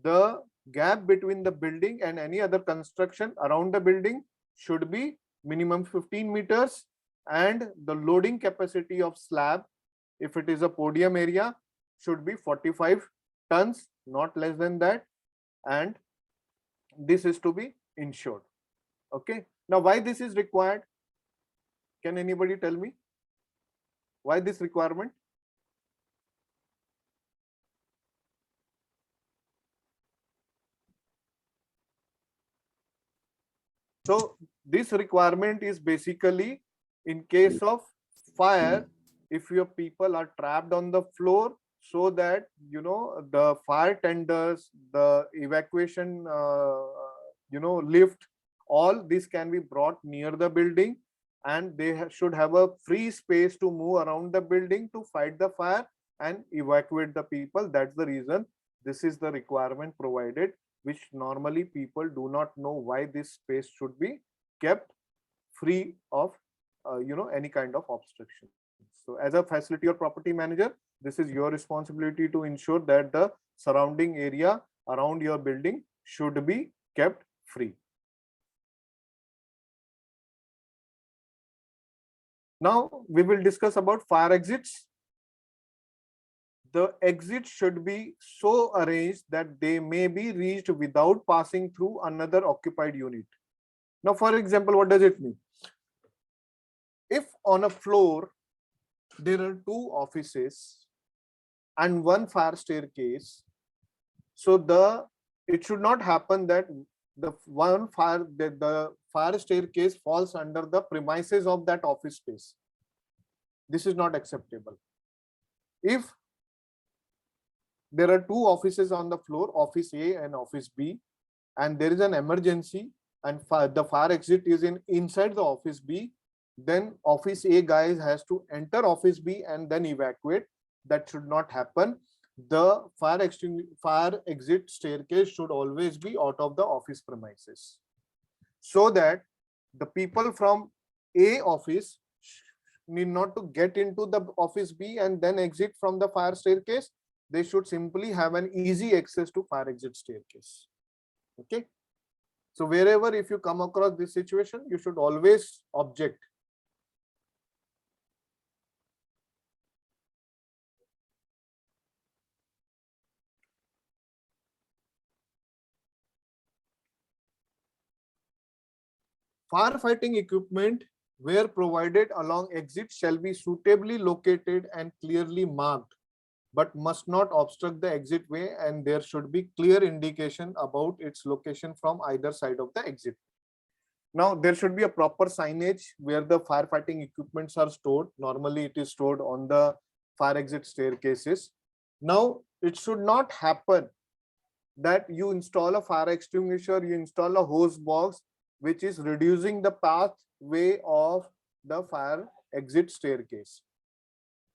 the gap between the building and any other construction around the building should be minimum 15 meters, and the loading capacity of slab, if it is a podium area, should be 45 tons, not less than that, and this is to be ensured. Okay. Now, why this is required? Can anybody tell me why this requirement? So this requirement is basically in case of fire, if your people are trapped on the floor, so that the fire tenders, the evacuation lift, all this can be brought near the building, and they should have a free space to move around the building to fight the fire and evacuate the people. That's the reason this is the requirement provided, which normally people do not know why this space should be kept free of any kind of obstruction. So as a facility or property manager, this is your responsibility to ensure that the surrounding area around your building should be kept free. Now we will discuss about fire exits. The exit should be so arranged that they may be reached without passing through another occupied unit. Now, for example, what does it mean? If on a floor there are two offices and one fire staircase, so it should not happen that the fire staircase falls under the premises of that office space. This is not acceptable. If there are two offices on the floor, office A and office B, and there is an emergency and the fire exit is inside the office B, then office A guys has to enter office B and then evacuate. That should not happen. The fire exit staircase should always be out of the office premises, so that the people from A office need not to get into the office B and then exit from the fire staircase. They should simply have an easy access to fire exit staircase. Okay. So wherever, if you come across this situation, you should always object. Firefighting equipment where provided along exit shall be suitably located and clearly marked, but must not obstruct the exit way, and there should be clear indication about its location from either side of the exit. Now, there should be a proper signage where the firefighting equipments are stored. Normally, it is stored on the fire exit staircases. Now, it should not happen that you install a fire extinguisher, you install a hose box, which is reducing the pathway of the fire exit staircase.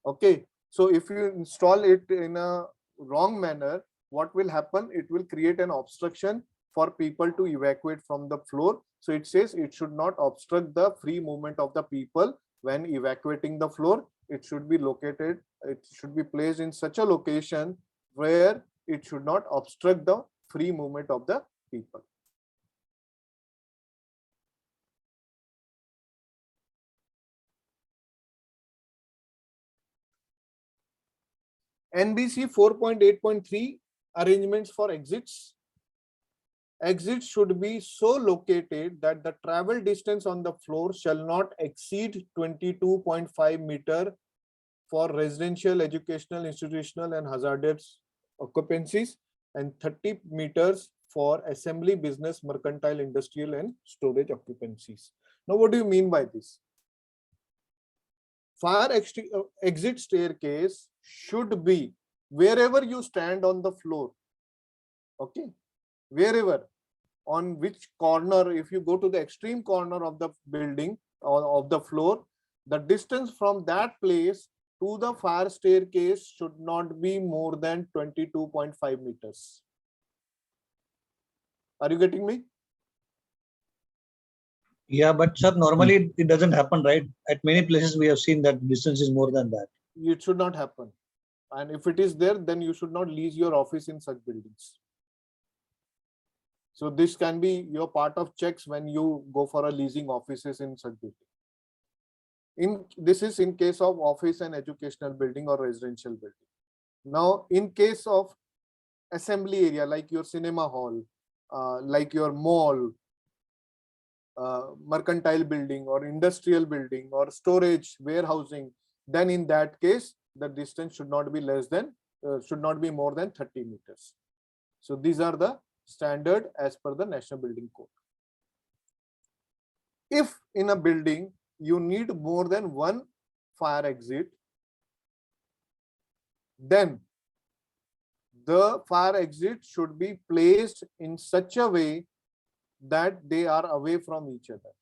Okay, so if you install it in a wrong manner, what will happen? It will create an obstruction for people to evacuate from the floor. So it says it should not obstruct the free movement of the people when evacuating the floor. It should be located, it should be placed in such a location where it should not obstruct the free movement of the people. NBC 4.8.3 arrangements for exits. Exits should be so located that the travel distance on the floor shall not exceed 22.5 meter for residential, educational, institutional, and hazardous occupancies, and 30 meters for assembly, business, mercantile, industrial, and storage occupancies. Now, what do you mean by this? Fire exit staircase should be wherever you stand on the floor. Okay, wherever, on which corner, if you go to the extreme corner of the building or of the floor, the distance from that place to the fire staircase should not be more than 22.5 meters. Are you getting me? Yeah, but sir, normally it doesn't happen, right? At many places we have seen that distance is more than that. It should not happen. And if it is there, then you should not lease your office in such buildings. So this can be your part of checks when you go for a leasing offices in such building. This is in case of office and educational building or residential building. Now, in case of assembly area, like your cinema hall, like your mall, mercantile building or industrial building or storage, warehousing, then in that case, the distance should not be less than, should not be more than 30 meters. So these are the standard as per the National Building Code. If in a building you need more than one fire exit, then the fire exit should be placed in such a way that they are away from each other.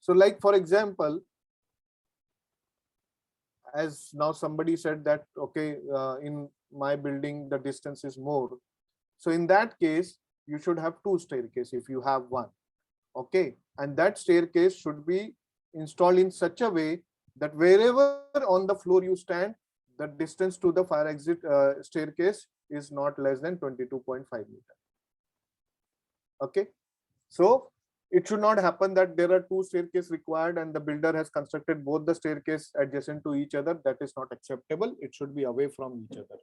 So like, for example, as now somebody said that, okay, in my building, the distance is more. So in that case, you should have two staircases if you have one. Okay. And that staircase should be installed in such a way that wherever on the floor you stand, the distance to the fire exit staircase is not less than 22.5 meters. Okay. So it should not happen that there are two staircases required and the builder has constructed both the staircase adjacent to each other. That is not acceptable. It should be away from each other.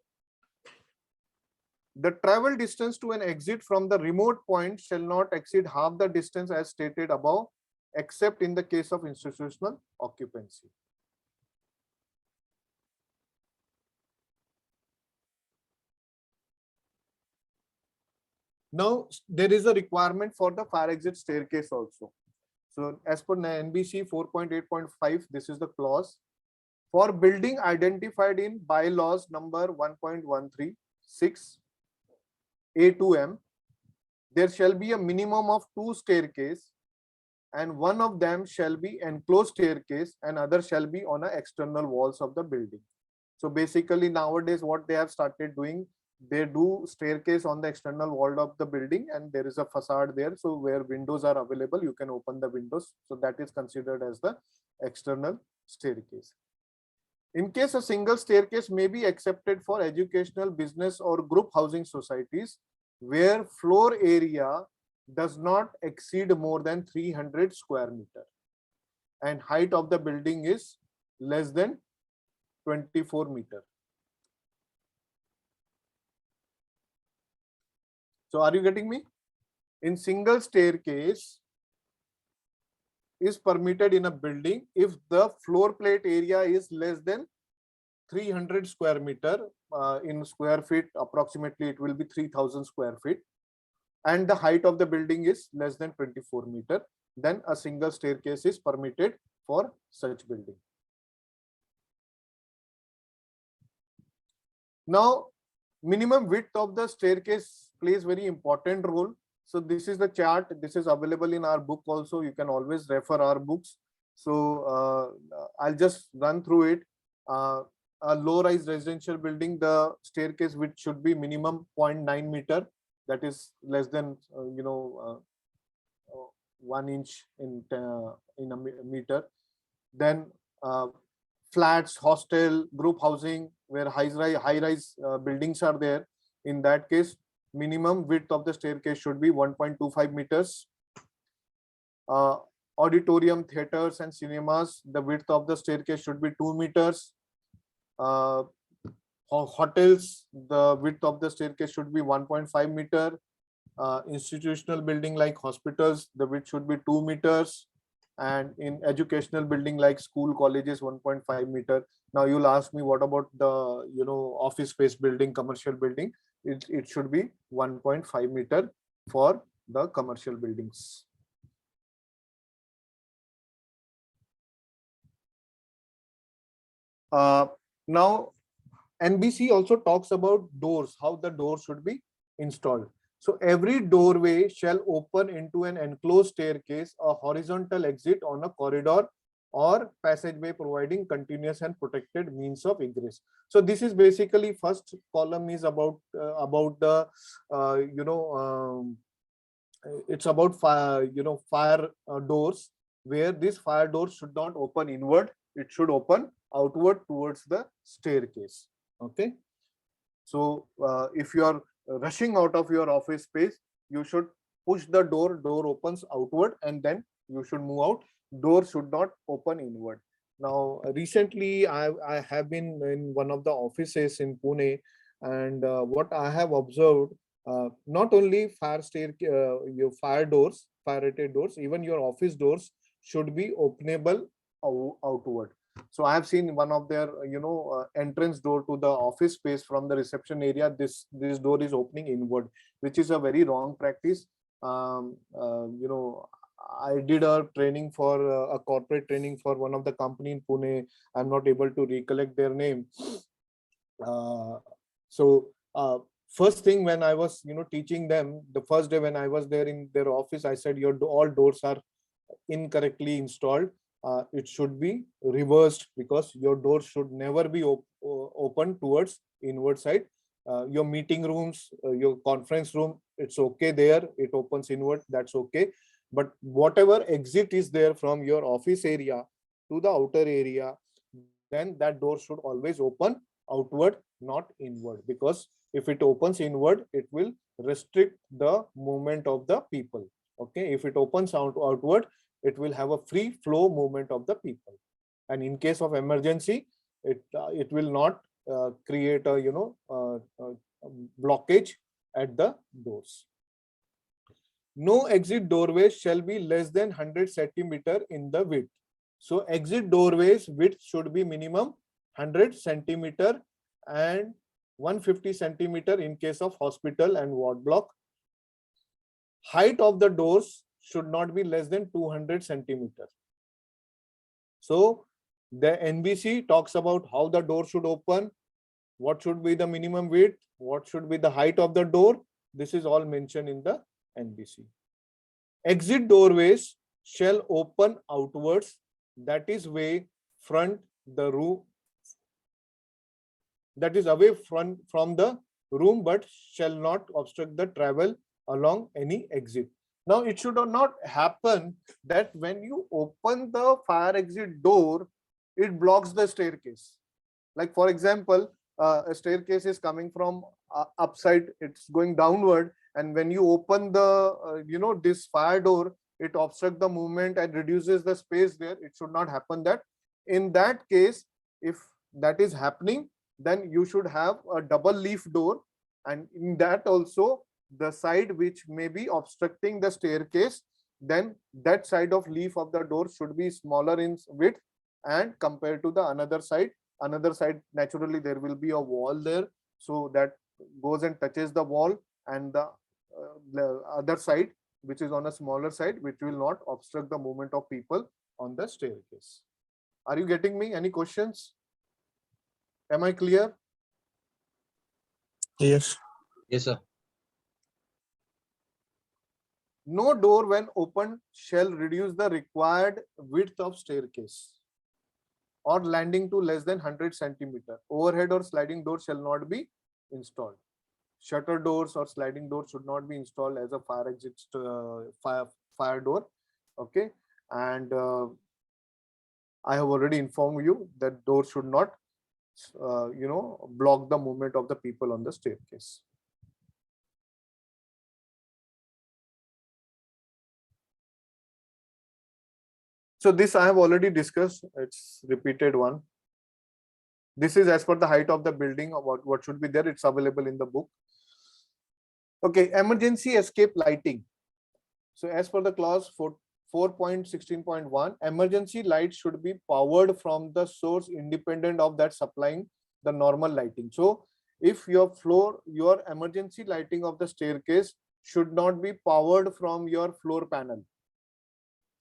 The travel distance to an exit from the remote point shall not exceed half the distance as stated above, except in the case of institutional occupancy. Now, there is a requirement for the fire exit staircase also. So as per NBC 4.8.5, this is the clause. For building identified in bylaws number 1.136 A2M, there shall be a minimum of 2 staircases, and one of them shall be enclosed staircase and other shall be on the external walls of the building. So basically nowadays what they have started doing, they do staircase on the external wall of the building and there is a facade there. So where windows are available, you can open the windows. So that is considered as the external staircase. In case a single staircase may be accepted for educational, business or group housing societies where floor area does not exceed more than 300 square meter and height of the building is less than 24 meter. So are you getting me? In single staircase is permitted in a building if the floor plate area is less than 300 square meter. In square feet, approximately it will be 3000 square feet. And the height of the building is less than 24 meter. Then a single staircase is permitted for such building. Now, minimum width of the staircase plays very important role. So this is the chart. This is available in our book also. You can always refer our books. So I'll just run through it. A low-rise residential building, the staircase width should be minimum 0.9 meter. That is less than 1 inch in a meter. Then flats, hostel, group housing, where high-rise buildings are there. In that case, minimum width of the staircase should be 1.25 meters. Auditorium, theaters and cinemas, the width of the staircase should be 2 meters. Hotels, the width of the staircase should be 1.5 meter. Institutional building like hospitals, the width should be 2 meters. And in educational building like school, colleges, 1.5 meter. Now you'll ask me, what about the office space building, commercial building? It should be 1.5 meter for the commercial buildings. Now, NBC also talks about doors, how the doors should be installed. So every doorway shall open into an enclosed staircase, a horizontal exit on a corridor or passageway providing continuous and protected means of egress. So this is basically, first column is about the it's about fire doors, where these fire doors should not open inward, it should open outward towards the staircase. Okay, so if you are rushing out of your office space, you should push the door opens outward and then you should move out. Door should not open inward. Now recently I have been in one of the offices in Pune, and what I have observed, not only your fire doors, fire rated doors, even your office doors should be openable outward. So I have seen one of their entrance door to the office space from the reception area, this door is opening inward, which is a very wrong practice. I did a training for a corporate training for one of the company in Pune. I'm not able to recollect their name. First thing when I was teaching them, the first day when I was there in their office, I said all doors are incorrectly installed. It should be reversed, because your door should never be open towards inward side. Your meeting rooms, your conference room, it's okay there, it opens inward, that's okay. But whatever exit is there from your office area to the outer area, then that door should always open outward, not inward, because if it opens inward, it will restrict the movement of the people. Okay, if it opens outward, it will have a free flow movement of the people. And in case of emergency, it will not create a blockage at the doors. No exit doorways shall be less than 100 centimeter in the width. So exit doorways width should be minimum 100 centimeter and 150 centimeter in case of hospital and ward block. Height of the doors should not be less than 200 centimeter. So the NBC talks about how the door should open, what should be the minimum width, what should be the height of the door. This is all mentioned in the NBC. Exit doorways shall open outwards, that is way front the room, that is away from the room, but shall not obstruct the travel along any exit. Now it should not happen that when you open the fire exit door, it blocks the staircase. Like for example, a staircase is coming from upside, it's going downward, and when you open the this fire door, it obstructs the movement and reduces the space there. It should not happen that. In that case, if that is happening, then you should have a double leaf door, and in that also the side which may be obstructing the staircase, then that side of leaf of the door should be smaller in width and compared to the another side. Another side, naturally there will be a wall there, so that goes and touches the wall, and the other side which is on a smaller side, which will not obstruct the movement of people on the staircase. Are you getting me? Any questions? Am I clear? Yes. Yes, sir. No door when opened shall reduce the required width of staircase or landing to less than 100 centimeter. Overhead or sliding door shall not be installed. Shutter doors or sliding doors should not be installed as a fire exit fire door. Okay, and I have already informed you that door should not block the movement of the people on the staircase. So this I have already discussed. It's repeated one. This is as per the height of the building, or what should be there. It's available in the book. Okay, emergency escape lighting. So as per the clause 4.16.1, emergency light should be powered from the source independent of that supplying the normal lighting. So if your emergency lighting of the staircase should not be powered from your floor panel.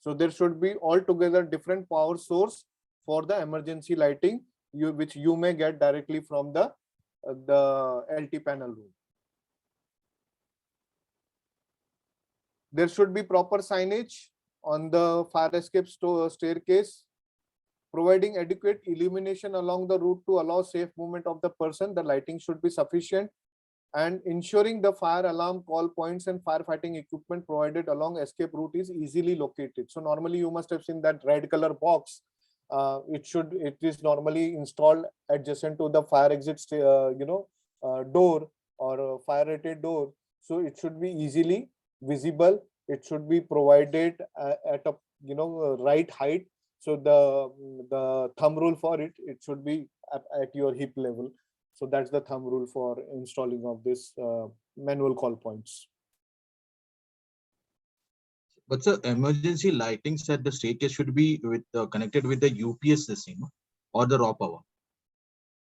So there should be altogether different power source for the emergency lighting, which you may get directly from the LT panel room. There should be proper signage on the fire escape staircase, providing adequate illumination along the route to allow safe movement of the person. The lighting should be sufficient, and ensuring the fire alarm call points and firefighting equipment provided along escape route is easily located. So normally you must have seen that red color box. It is normally installed adjacent to the fire exit door or fire rated door. So it should be easily visible. It should be provided at a right height. So the thumb rule for it should be at your hip level. So that's the thumb rule for installing of this manual call points. But the emergency lightings at the staircase should be connected with the UPS system or the raw power.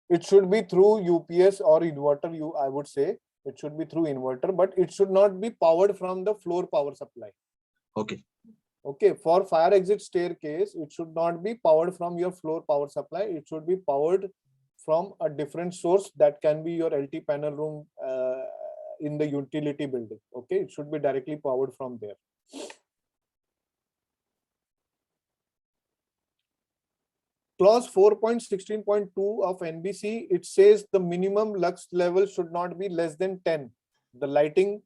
It should be through UPS or inverter. I would say it should be through inverter, but it should not be powered from the floor power supply. Okay. Okay, for fire exit staircase, it should not be powered from your floor power supply. It should be powered from a different source that can be your LT panel room in the utility building. Okay, it should be directly powered from there. Clause 4.16.2 of NBC, it says the minimum lux level should not be less than 10. The lighting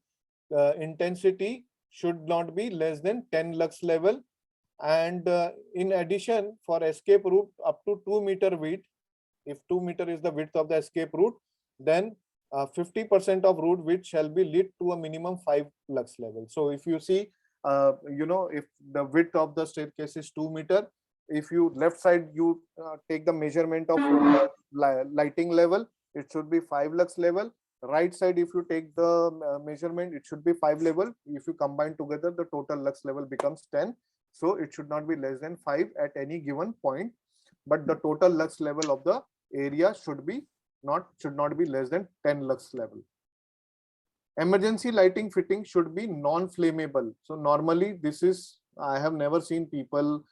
intensity should not be less than 10 lux level. And in addition, for escape route up to 2 meter width, if 2 meter is the width of the escape route, then 50% of route width shall be lit to a minimum 5 lux level. So if you see if the width of the staircase is 2 meter, if you left side you take the measurement of lighting level, it should be 5 lux level. Right side, if you take the measurement, it should be 5 level. If you combine together, the total lux level becomes 10. So it should not be less than 5 at any given point, but the total lux level of the area should not be less than 10 lux level. Emergency lighting fitting should be non-flammable. So normally I have never seen people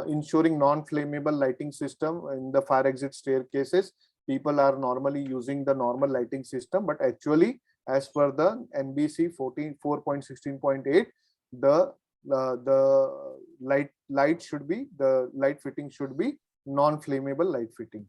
ensuring non-flammable lighting system in the fire exit staircases. People are normally using the normal lighting system, but actually, as per the NBC 4.16.8, the light fitting should be non-flammable light fitting.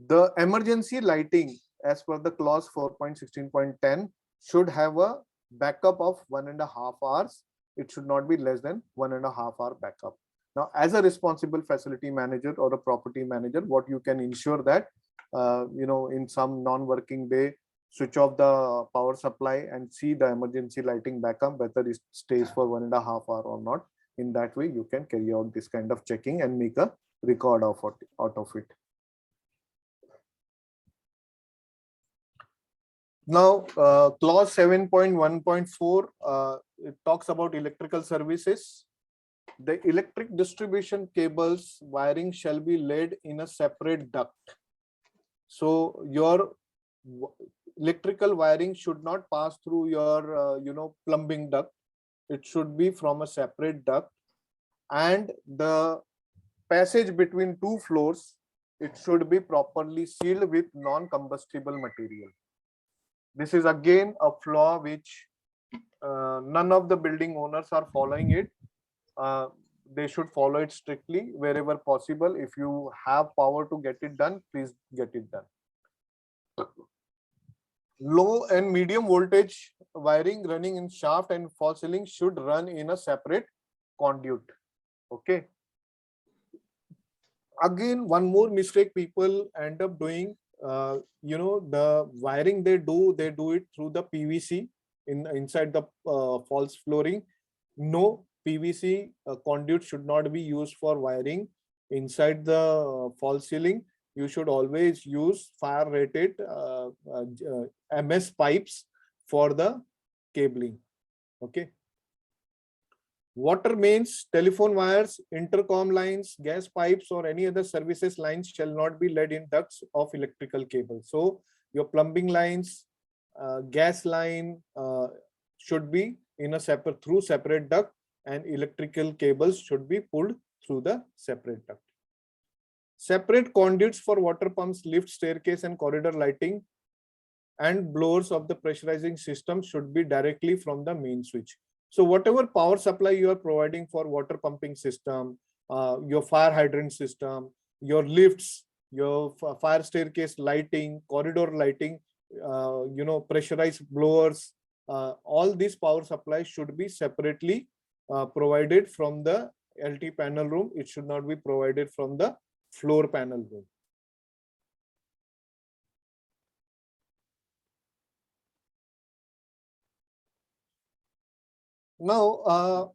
The emergency lighting, as per the clause 4.16.10, should have a backup of 1.5 hours. It should not be less than 1.5 hour backup. Now, as a responsible facility manager or a property manager, what you can ensure that, in some non-working day, switch off the power supply and see the emergency lighting backup, whether it stays for 1.5 hour or not. In that way, you can carry out this kind of checking and make a record out of it. Now, clause 7.1.4, it talks about electrical services. The electric distribution cables wiring shall be laid in a separate duct. So your electrical wiring should not pass through your plumbing duct. It should be from a separate duct, and the passage between two floors, it should be properly sealed with non-combustible material. This is again a flaw which none of the building owners are following it. They should follow it strictly wherever possible. If you have power to get it done, please get it done. Low and medium voltage wiring running in shaft and false ceiling should run in a separate conduit. Okay. Again, one more mistake people end up doing. The wiring they do it through the PVC inside the false flooring. No, PVC conduit should not be used for wiring inside the false ceiling. You should always use fire rated MS pipes for the cabling. Okay. Water mains, telephone wires, intercom lines, gas pipes, or any other services lines shall not be led in ducts of electrical cable. So your plumbing lines, gas line should be in a separate duct, and electrical cables should be pulled through the separate duct. Separate conduits for water pumps, lift, staircase, and corridor lighting, and blowers of the pressurizing system should be directly from the main switch. So whatever power supply you are providing for water pumping system, your fire hydrant system, your lifts, your fire staircase lighting, corridor lighting, pressurized blowers, all these power supplies should be separately provided from the LT panel room. It should not be provided from the floor panel room. Now,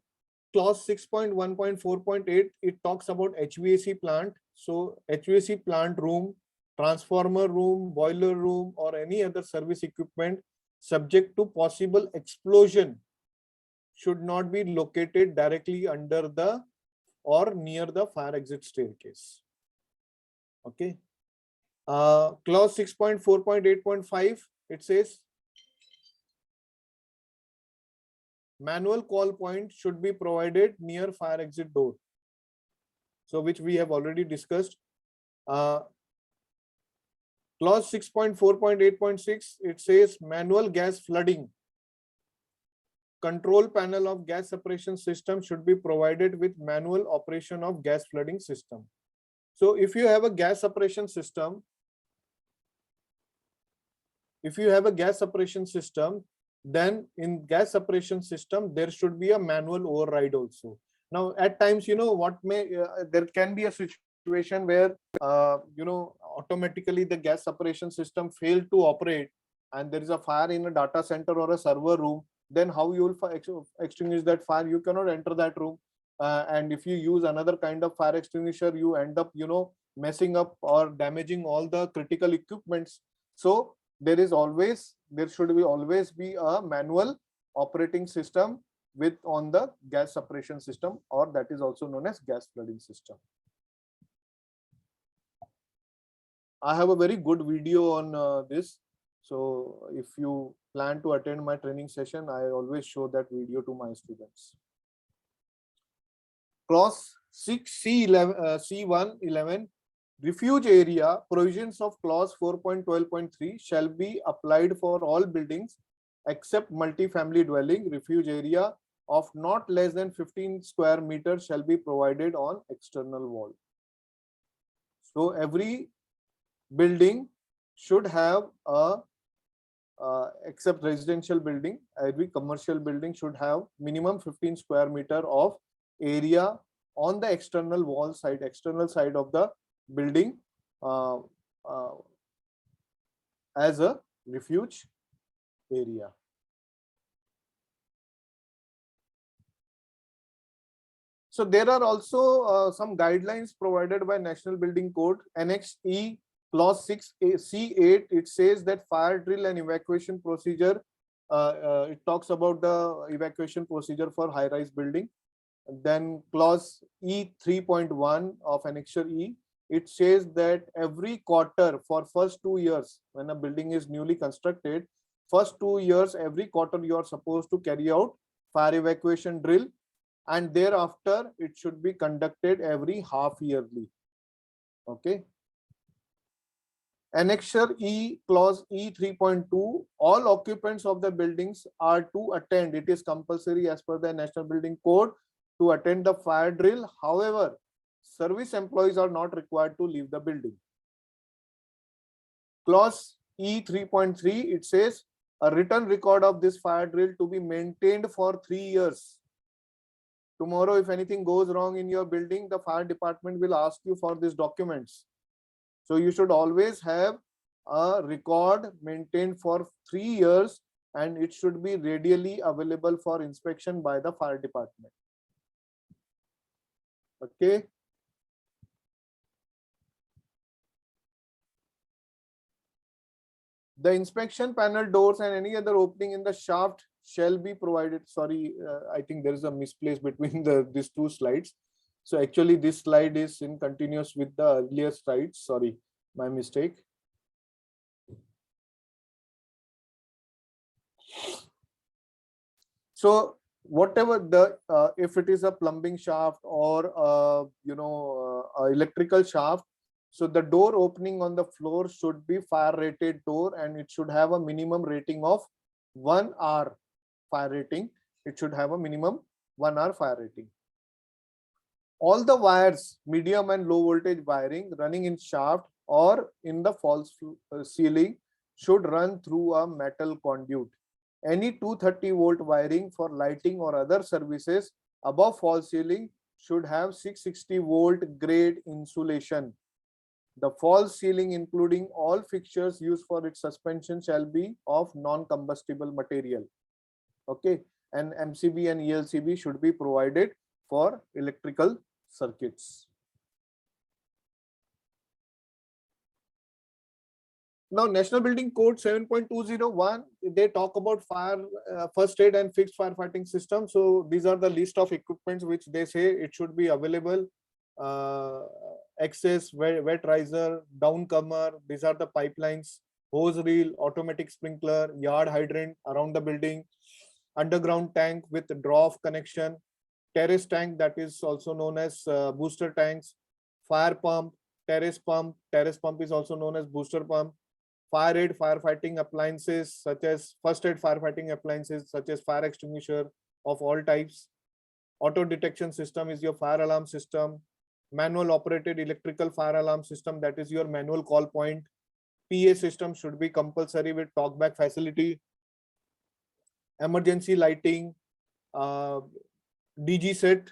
clause 6.1.4.8, it talks about HVAC plant. So HVAC plant room, transformer room, boiler room, or any other service equipment subject to possible explosion should not be located directly under the or near the fire exit staircase. Okay. Clause 6.4.8.5, it says manual call point should be provided near fire exit door. So which we have already discussed. Clause 6.4.8.6, it says manual gas flooding. Control panel of gas separation system should be provided with manual operation of gas flooding system. So if you have a gas separation system, then in gas separation system, there should be a manual override also. Now, at times, there can be a situation where, automatically the gas separation system failed to operate and there is a fire in a data center or a server room. then how you will extinguish that fire? You cannot enter that room. And if you use another kind of fire extinguisher, you end up, messing up or damaging all the critical equipments. So there should always be a manual operating system on the gas suppression system, or that is also known as gas flooding system. I have a very good video on this. So if you plan to attend my training session, I always show that video to my students. Clause 6C111, refuge area, provisions of clause 4.12.3 shall be applied for all buildings except multi-family dwelling. Refuge area of not less than 15 square meters shall be provided on external wall. So every building should have except residential building, every commercial building should have minimum 15 square meter of area on the external wall side, external side of the building as a refuge area. So there are also some guidelines provided by National Building Code. Annex E, clause 6C8, it says that fire drill and evacuation procedure, it talks about the evacuation procedure for high-rise building. Then clause E 3.1 of Annexure E, it says that every quarter for first 2 years, when a building is newly constructed, first 2 years, every quarter you are supposed to carry out fire evacuation drill, and thereafter it should be conducted every half yearly. Okay. Annexure E, clause E 3.2, all occupants of the buildings are to attend. It is compulsory as per the National Building Code to attend the fire drill. However, service employees are not required to leave the building. Clause E 3.3, it says a written record of this fire drill to be maintained for 3 years. Tomorrow, if anything goes wrong in your building, the fire department will ask you for these documents. So you should always have a record maintained for 3 years, and it should be readily available for inspection by the fire department. Okay. The inspection panel doors and any other opening in the shaft shall be provided. Sorry, I think there is a misplace between these two slides. So actually this slide is in continuous with the earlier slides. Sorry, my mistake. So whatever the if it is a plumbing shaft or electrical shaft, so the door opening on the floor should be fire rated door, and it should have a minimum rating of 1 hour fire rating. It should have a minimum 1 hour fire rating. All the wires, medium and low voltage wiring running in shaft or in the false ceiling should run through a metal conduit. Any 230 volt wiring for lighting or other services above false ceiling should have 660 volt grade insulation. The false ceiling, including all fixtures used for its suspension, shall be of non-combustible material. Okay, and MCB and ELCB should be provided for electrical circuits. Now, National Building Code 7.201, they talk about fire, first aid and fixed firefighting system. So these are the list of equipments which they say it should be available. Access, wet riser, downcomer, these are the pipelines, hose reel, automatic sprinkler, yard hydrant around the building, underground tank with draw-off connection, terrace tank, that is also known as booster tanks, fire pump, terrace pump is also known as booster pump, fire aid firefighting appliances such as first aid firefighting appliances such as fire extinguisher of all types, auto detection system is your fire alarm system, manual operated electrical fire alarm system, that is your manual call point, PA system should be compulsory with talkback facility, emergency lighting, DG set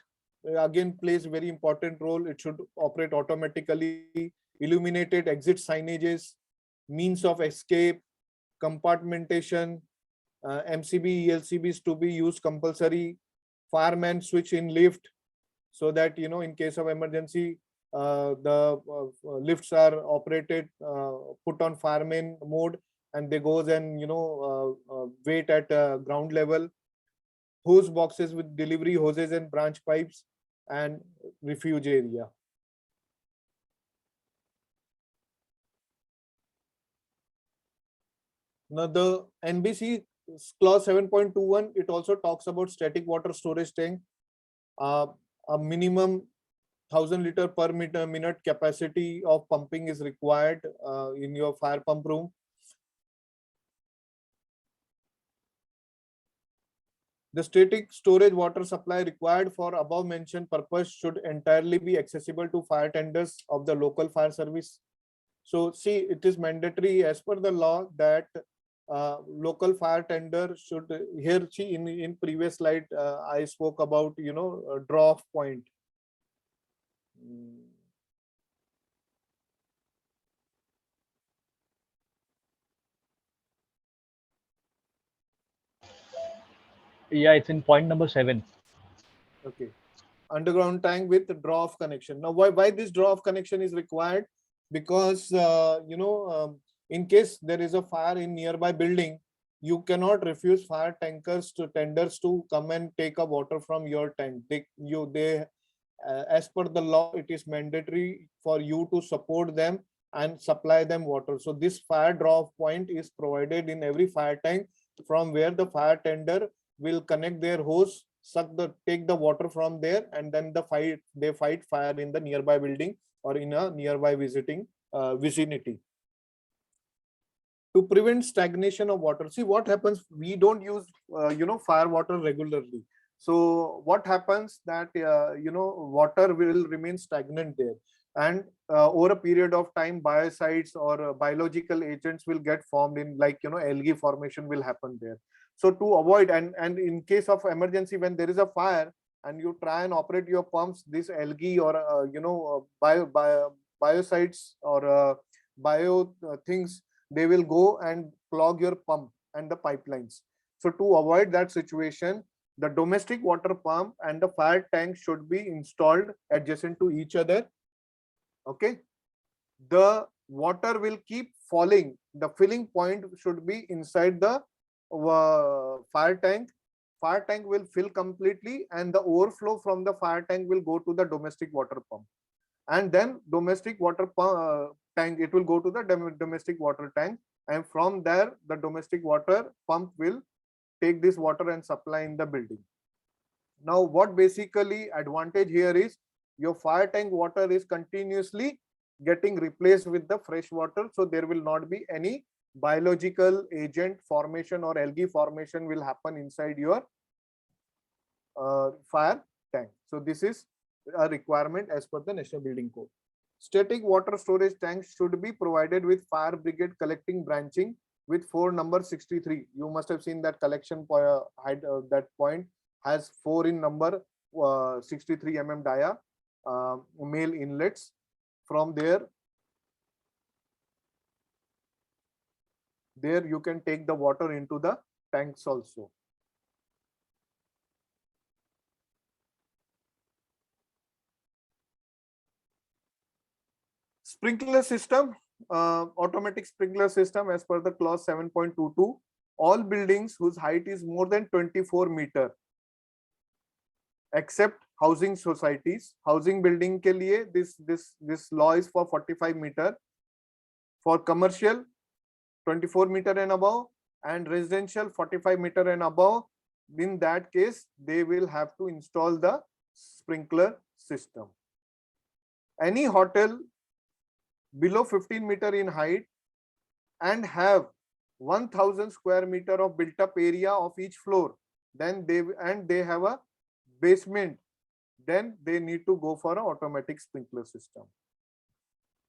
again plays very important role. It should operate automatically, illuminated exit signages, means of escape, compartmentation, MCB, ELCBs to be used compulsory, fireman switch in lift, so that, you know, in case of emergency, the lifts are operated, put on fireman mode, and they goes and, you know, wait at ground level. Hose boxes with delivery hoses and branch pipes, and refuge area. Now the NBC clause 7.21, it also talks about static water storage tank. A minimum 1,000 liter per minute capacity of pumping is required in your fire pump room. The static storage water supply required for above mentioned purpose should entirely be accessible to fire tenders of the local fire service. So see, it is mandatory as per the law that local fire tender should, here see in previous slide I spoke about, you know, draw off point. Yeah, it's in point number 7. Okay. Underground tank with draw off connection. Now, why this draw off connection is required? Because, you know, in case there is a fire in nearby building, you cannot refuse fire tankers to tenders to come and take a water from your tank. As per the law, it is mandatory for you to support them and supply them water. So this fire draw off point is provided in every fire tank, from where the fire tender will connect their hose, take the water from there, and then they fight fire in the nearby building or in a nearby vicinity. To prevent stagnation of water, see what happens, we don't use you know, fire water regularly. So what happens that you know, water will remain stagnant there, and over a period of time biocides or biological agents will get formed in, like, you know, algae formation will happen there. So to avoid, and in case of emergency, when there is a fire and you try and operate your pumps, this algae or you know, biocides or bio things, they will go and clog your pump and the pipelines. So to avoid that situation, the domestic water pump and the fire tank should be installed adjacent to each other. Okay, the water will keep falling, the filling point should be inside the fire tank. Fire tank will fill completely, and the overflow from the fire tank will go to the domestic water pump, and then domestic water tank, it will go to the domestic water tank, and from there the domestic water pump will take this water and supply in the building. Now what basically advantage here is, your fire tank water is continuously getting replaced with the fresh water, so there will not be any biological agent formation or algae formation will happen inside your fire tank. So this is a requirement as per the National Building Code. Static water storage tanks should be provided with fire brigade collecting branching with 4 number 63. You must have seen that collection that point has 4 in number, 63 mm dia, male inlets. From there you can take the water into the tanks also. Sprinkler system, automatic sprinkler system as per the clause 7.22. All buildings whose height is more than 24 meter, except housing societies. Housing building ke liye this law is for 45 meter. For commercial 24 meter and above, and residential 45 meter and above. In that case, they will have to install the sprinkler system. Any hotel below 15 meter in height and have 1000 square meter of built up area of each floor, then they have a basement, then they need to go for an automatic sprinkler system.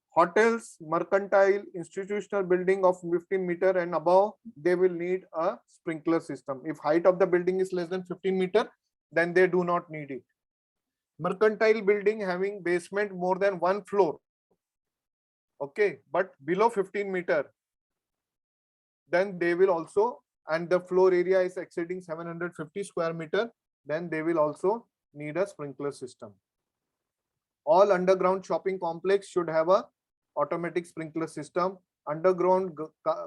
Hotels, mercantile, institutional building of 15 meter and above, they will need a sprinkler system. If height of the building is less than 15 meter, then they do not need it. Mercantile building having basement more than 1 floor, okay, but below 15 meter, then they will also and the floor area is exceeding 750 square meter, then they will also need a sprinkler system. All underground shopping complex should have a automatic sprinkler system. Underground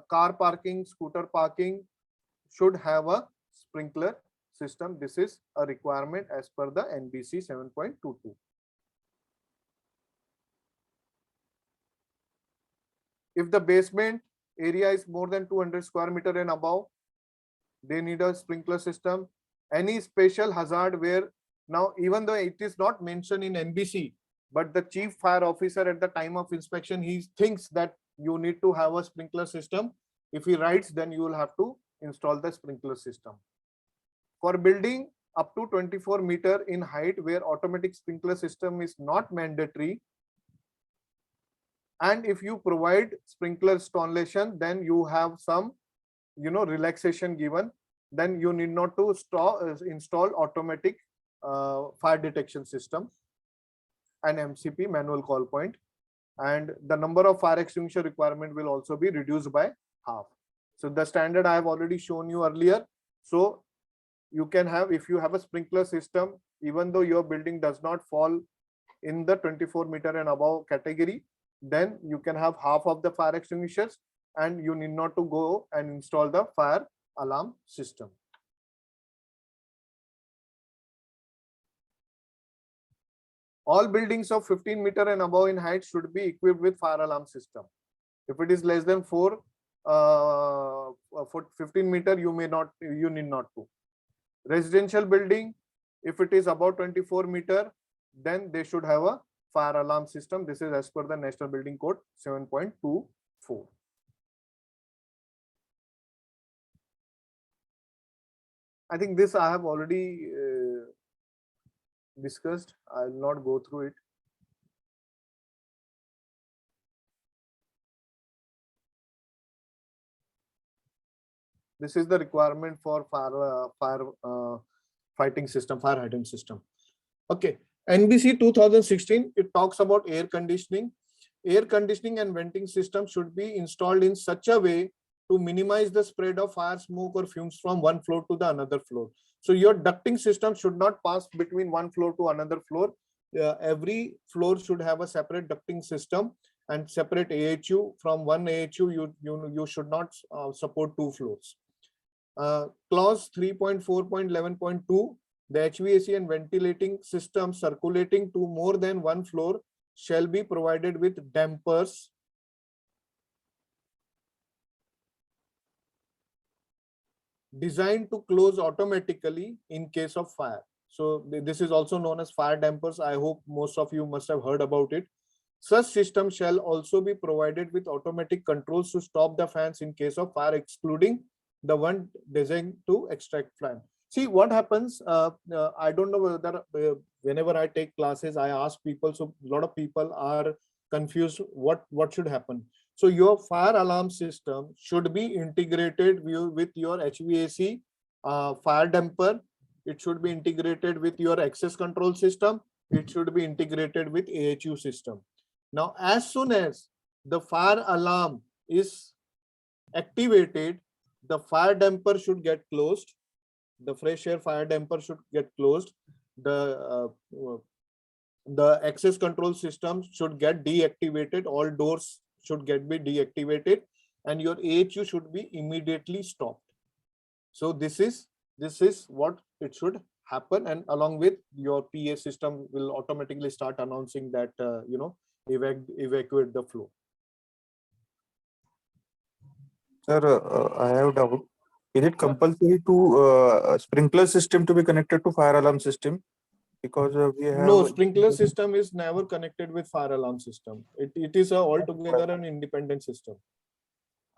car parking, scooter parking should have a sprinkler system. This is a requirement as per the NBC 7.22. If the basement area is more than 200 square meter and above, they need a sprinkler system. Any special hazard where, now even though it is not mentioned in NBC, but the chief fire officer at the time of inspection, he thinks that you need to have a sprinkler system. If he writes, then you will have to install the sprinkler system. For building up to 24 meter in height where automatic sprinkler system is not mandatory, and if you provide sprinkler installation, then you have some relaxation given. Then you need not to install automatic fire detection system and MCP, manual call point, and the number of fire extinguisher requirement will also be reduced by half. So the standard I have already shown you earlier. So you can have, if you have a sprinkler system, even though your building does not fall in the 24 meter and above category, then you can have half of the fire extinguishers and you need not to go and install the fire alarm system. All buildings of 15 meter and above in height should be equipped with fire alarm system. If it is less than 15 meter, you need not to. Residential building, if it is about 24 meter, then they should have a fire alarm system. This is as per the National Building Code 7.24. I think this I have already discussed. I will not go through it. This is the requirement for fire fighting system, fire hydrant system. Okay, NBC 2016, it talks about air conditioning. Air conditioning and venting system should be installed in such a way to minimize the spread of fire, smoke or fumes from one floor to the another floor. So your ducting system should not pass between one floor to another floor. Every floor should have a separate ducting system and separate AHU. From one AHU, you should not support two floors. Clause 3.4.11.2, the HVAC and ventilating system circulating to more than one floor shall be provided with dampers designed to close automatically in case of fire. So this is also known as fire dampers. I hope most of you must have heard about it. Such system shall also be provided with automatic controls to stop the fans in case of fire, excluding the one designed to extract flame. See what happens. I don't know whether whenever I take classes, I ask people. So a lot of people are confused. What should happen? So your fire alarm system should be integrated with your HVAC fire damper. It should be integrated with your access control system. It should be integrated with AHU system. Now, as soon as the fire alarm is activated, the fire damper should get closed. The fresh air fire damper should get closed. The access control system should get deactivated. All doors should be deactivated, and your AHU should be immediately stopped. So this is what it should happen, and along with your PA system will automatically start announcing that evacuate the floor. Sir, I have a doubt. Is it compulsory to sprinkler system to be connected to fire alarm system? Because we have no, sprinkler system is never connected with fire alarm system. It is altogether an independent system.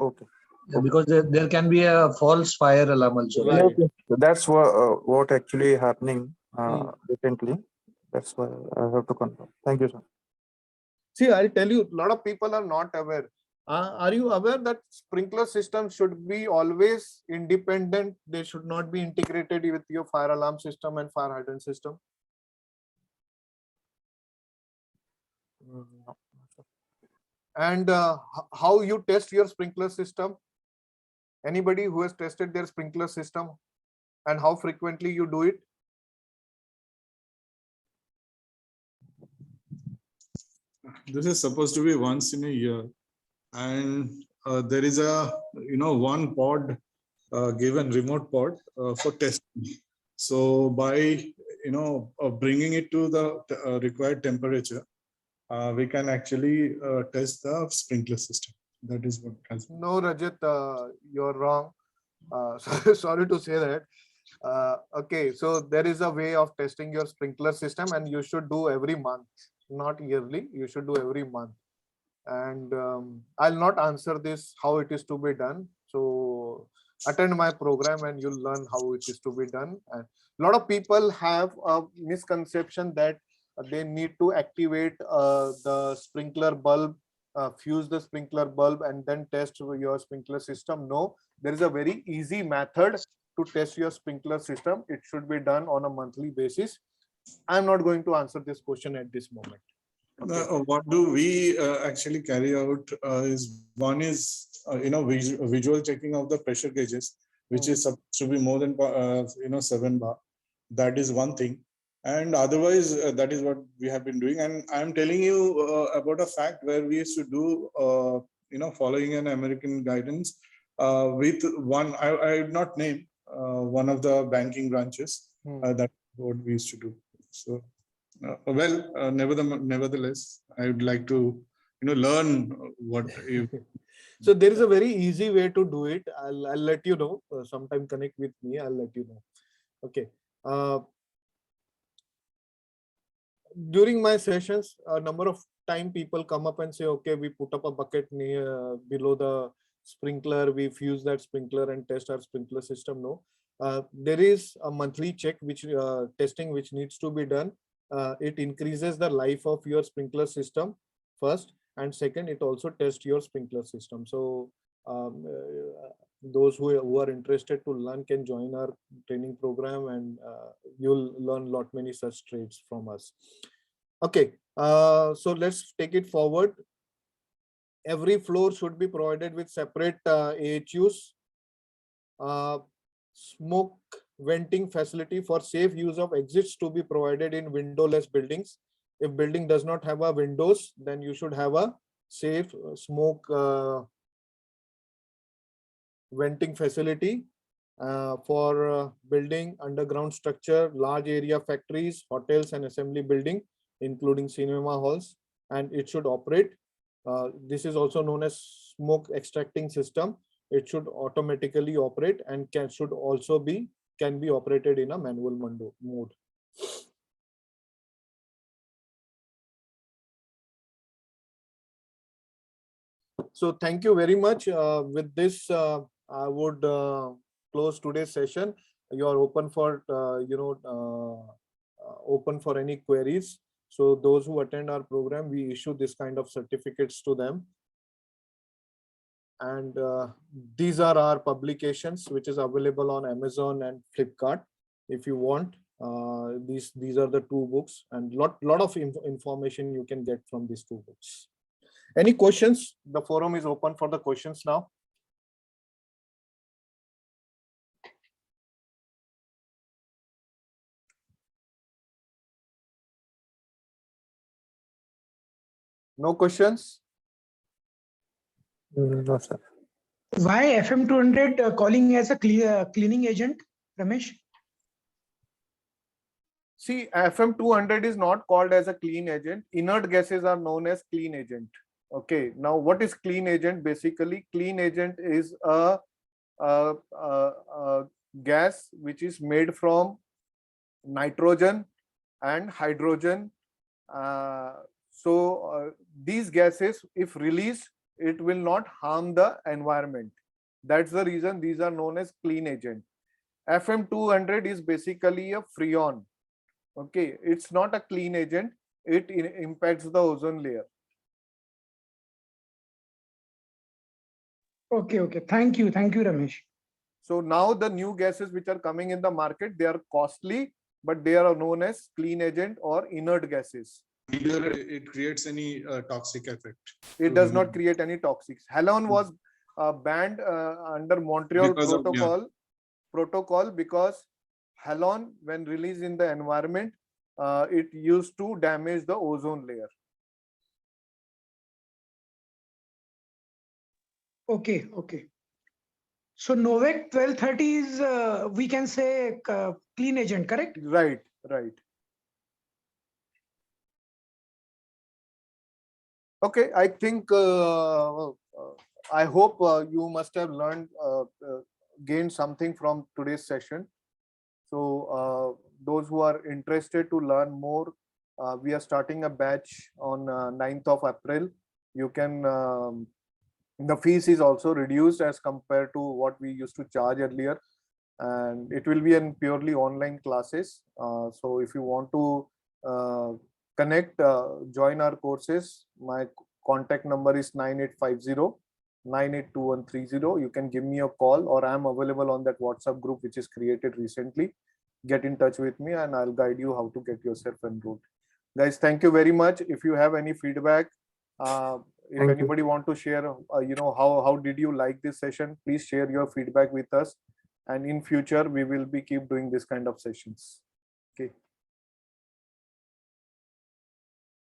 Okay. Yeah, because there can be a false fire alarm also. Right. Okay. So that's what actually happening recently. That's why I have to confirm. Thank you, sir. See, I'll tell you, a lot of people are not aware. Are you aware that sprinkler system should be always independent? They should not be integrated with your fire alarm system and fire hydrant system. No. And how you test your sprinkler system? Anybody who has tested their sprinkler system and how frequently you do it? This is supposed to be once in a year, and there is a one pod given, remote pod for testing. So by bringing it to the required temperature, we can actually test the sprinkler system. That is what has been. No, Rajat, you're wrong. Sorry to say that. Okay, so there is a way of testing your sprinkler system, and you should do every month, not yearly. You should do every month. And I'll not answer this how it is to be done. So attend my program and you'll learn how it is to be done. And a lot of people have a misconception that they need to activate the sprinkler bulb, fuse the sprinkler bulb, and then test your sprinkler system. No, there is a very easy method to test your sprinkler system. It should be done on a monthly basis. I'm not going to answer this question at this moment. Okay. What do we actually carry out is one is visual checking of the pressure gauges, which is supposed to be more than 7 bar. That is one thing, and otherwise that is what we have been doing. And I'm telling you about a fact where we used to do following an American guidance with one. I would not name one of the banking branches. That's what we used to do. So. Nevertheless, I would like to, learn what you. So there is a very easy way to do it. I'll let you know. Sometime connect with me. I'll let you know. Okay. During my sessions, a number of time people come up and say, okay, we put up a bucket near below the sprinkler. We fuse that sprinkler and test our sprinkler system. No, there is a monthly check which testing which needs to be done. It increases the life of your sprinkler system first, and second, it also tests your sprinkler system. So those who are interested to learn can join our training program, and you'll learn many such trades from us. Okay, so let's take it forward. Every floor should be provided with separate AHUs. Smoke venting facility for safe use of exits to be provided in windowless buildings. If building does not have a windows, then you should have a safe smoke venting facility for building underground structure, large area factories, hotels and assembly building, including cinema halls, and it should operate. This is also known as smoke extracting system. It should automatically operate and can be operated in a manual mode. So thank you very much. With this, I would close today's session. You are open for open for any queries. So those who attend our program, we issue this kind of certificates to them. And these are our publications, which is available on Amazon and Flipkart. If you want, these are the 2 books, and lot of information you can get from these 2 books. Any questions? The forum is open for the questions now. No questions? No, sir. Why FM200 calling as a cleaning agent, Ramesh? See, FM200 is not called as a clean agent. Inert gases are known as clean agent. Okay, now what is clean agent? Basically, clean agent is a gas which is made from nitrogen and hydrogen. These gases, if released, it will not harm the environment. That's the reason these are known as clean agent. FM200 is basically a freon. Okay, it's not a clean agent. It impacts the ozone layer. Okay. Thank you, Ramesh. So now the new gases which are coming in the market, they are costly, but they are known as clean agent or inert gases. Neither it creates any toxic effect. It does not create any toxics. Halon was banned under Montreal Because of- yeah. protocol because halon, when released in the environment, it used to damage the ozone layer. Okay, okay. So Novec 1230 is, we can say, clean agent, correct? Right, right. Okay, I think I hope you must have learned, gained something from today's session. So those who are interested to learn more, we are starting a batch on 9th of April. You can, the fees is also reduced as compared to what we used to charge earlier. And it will be in purely online classes. So if you want to connect, join our courses, my contact number is 9850-982130. You can give me a call, or I'm available on that WhatsApp group which is created recently. Get in touch with me and I'll guide you how to get yourself enrolled. Guys, thank you very much. If you have any feedback, if Thank you. anybody want to share, how did you like this session, please share your feedback with us. And in future, we will be keep doing this kind of sessions.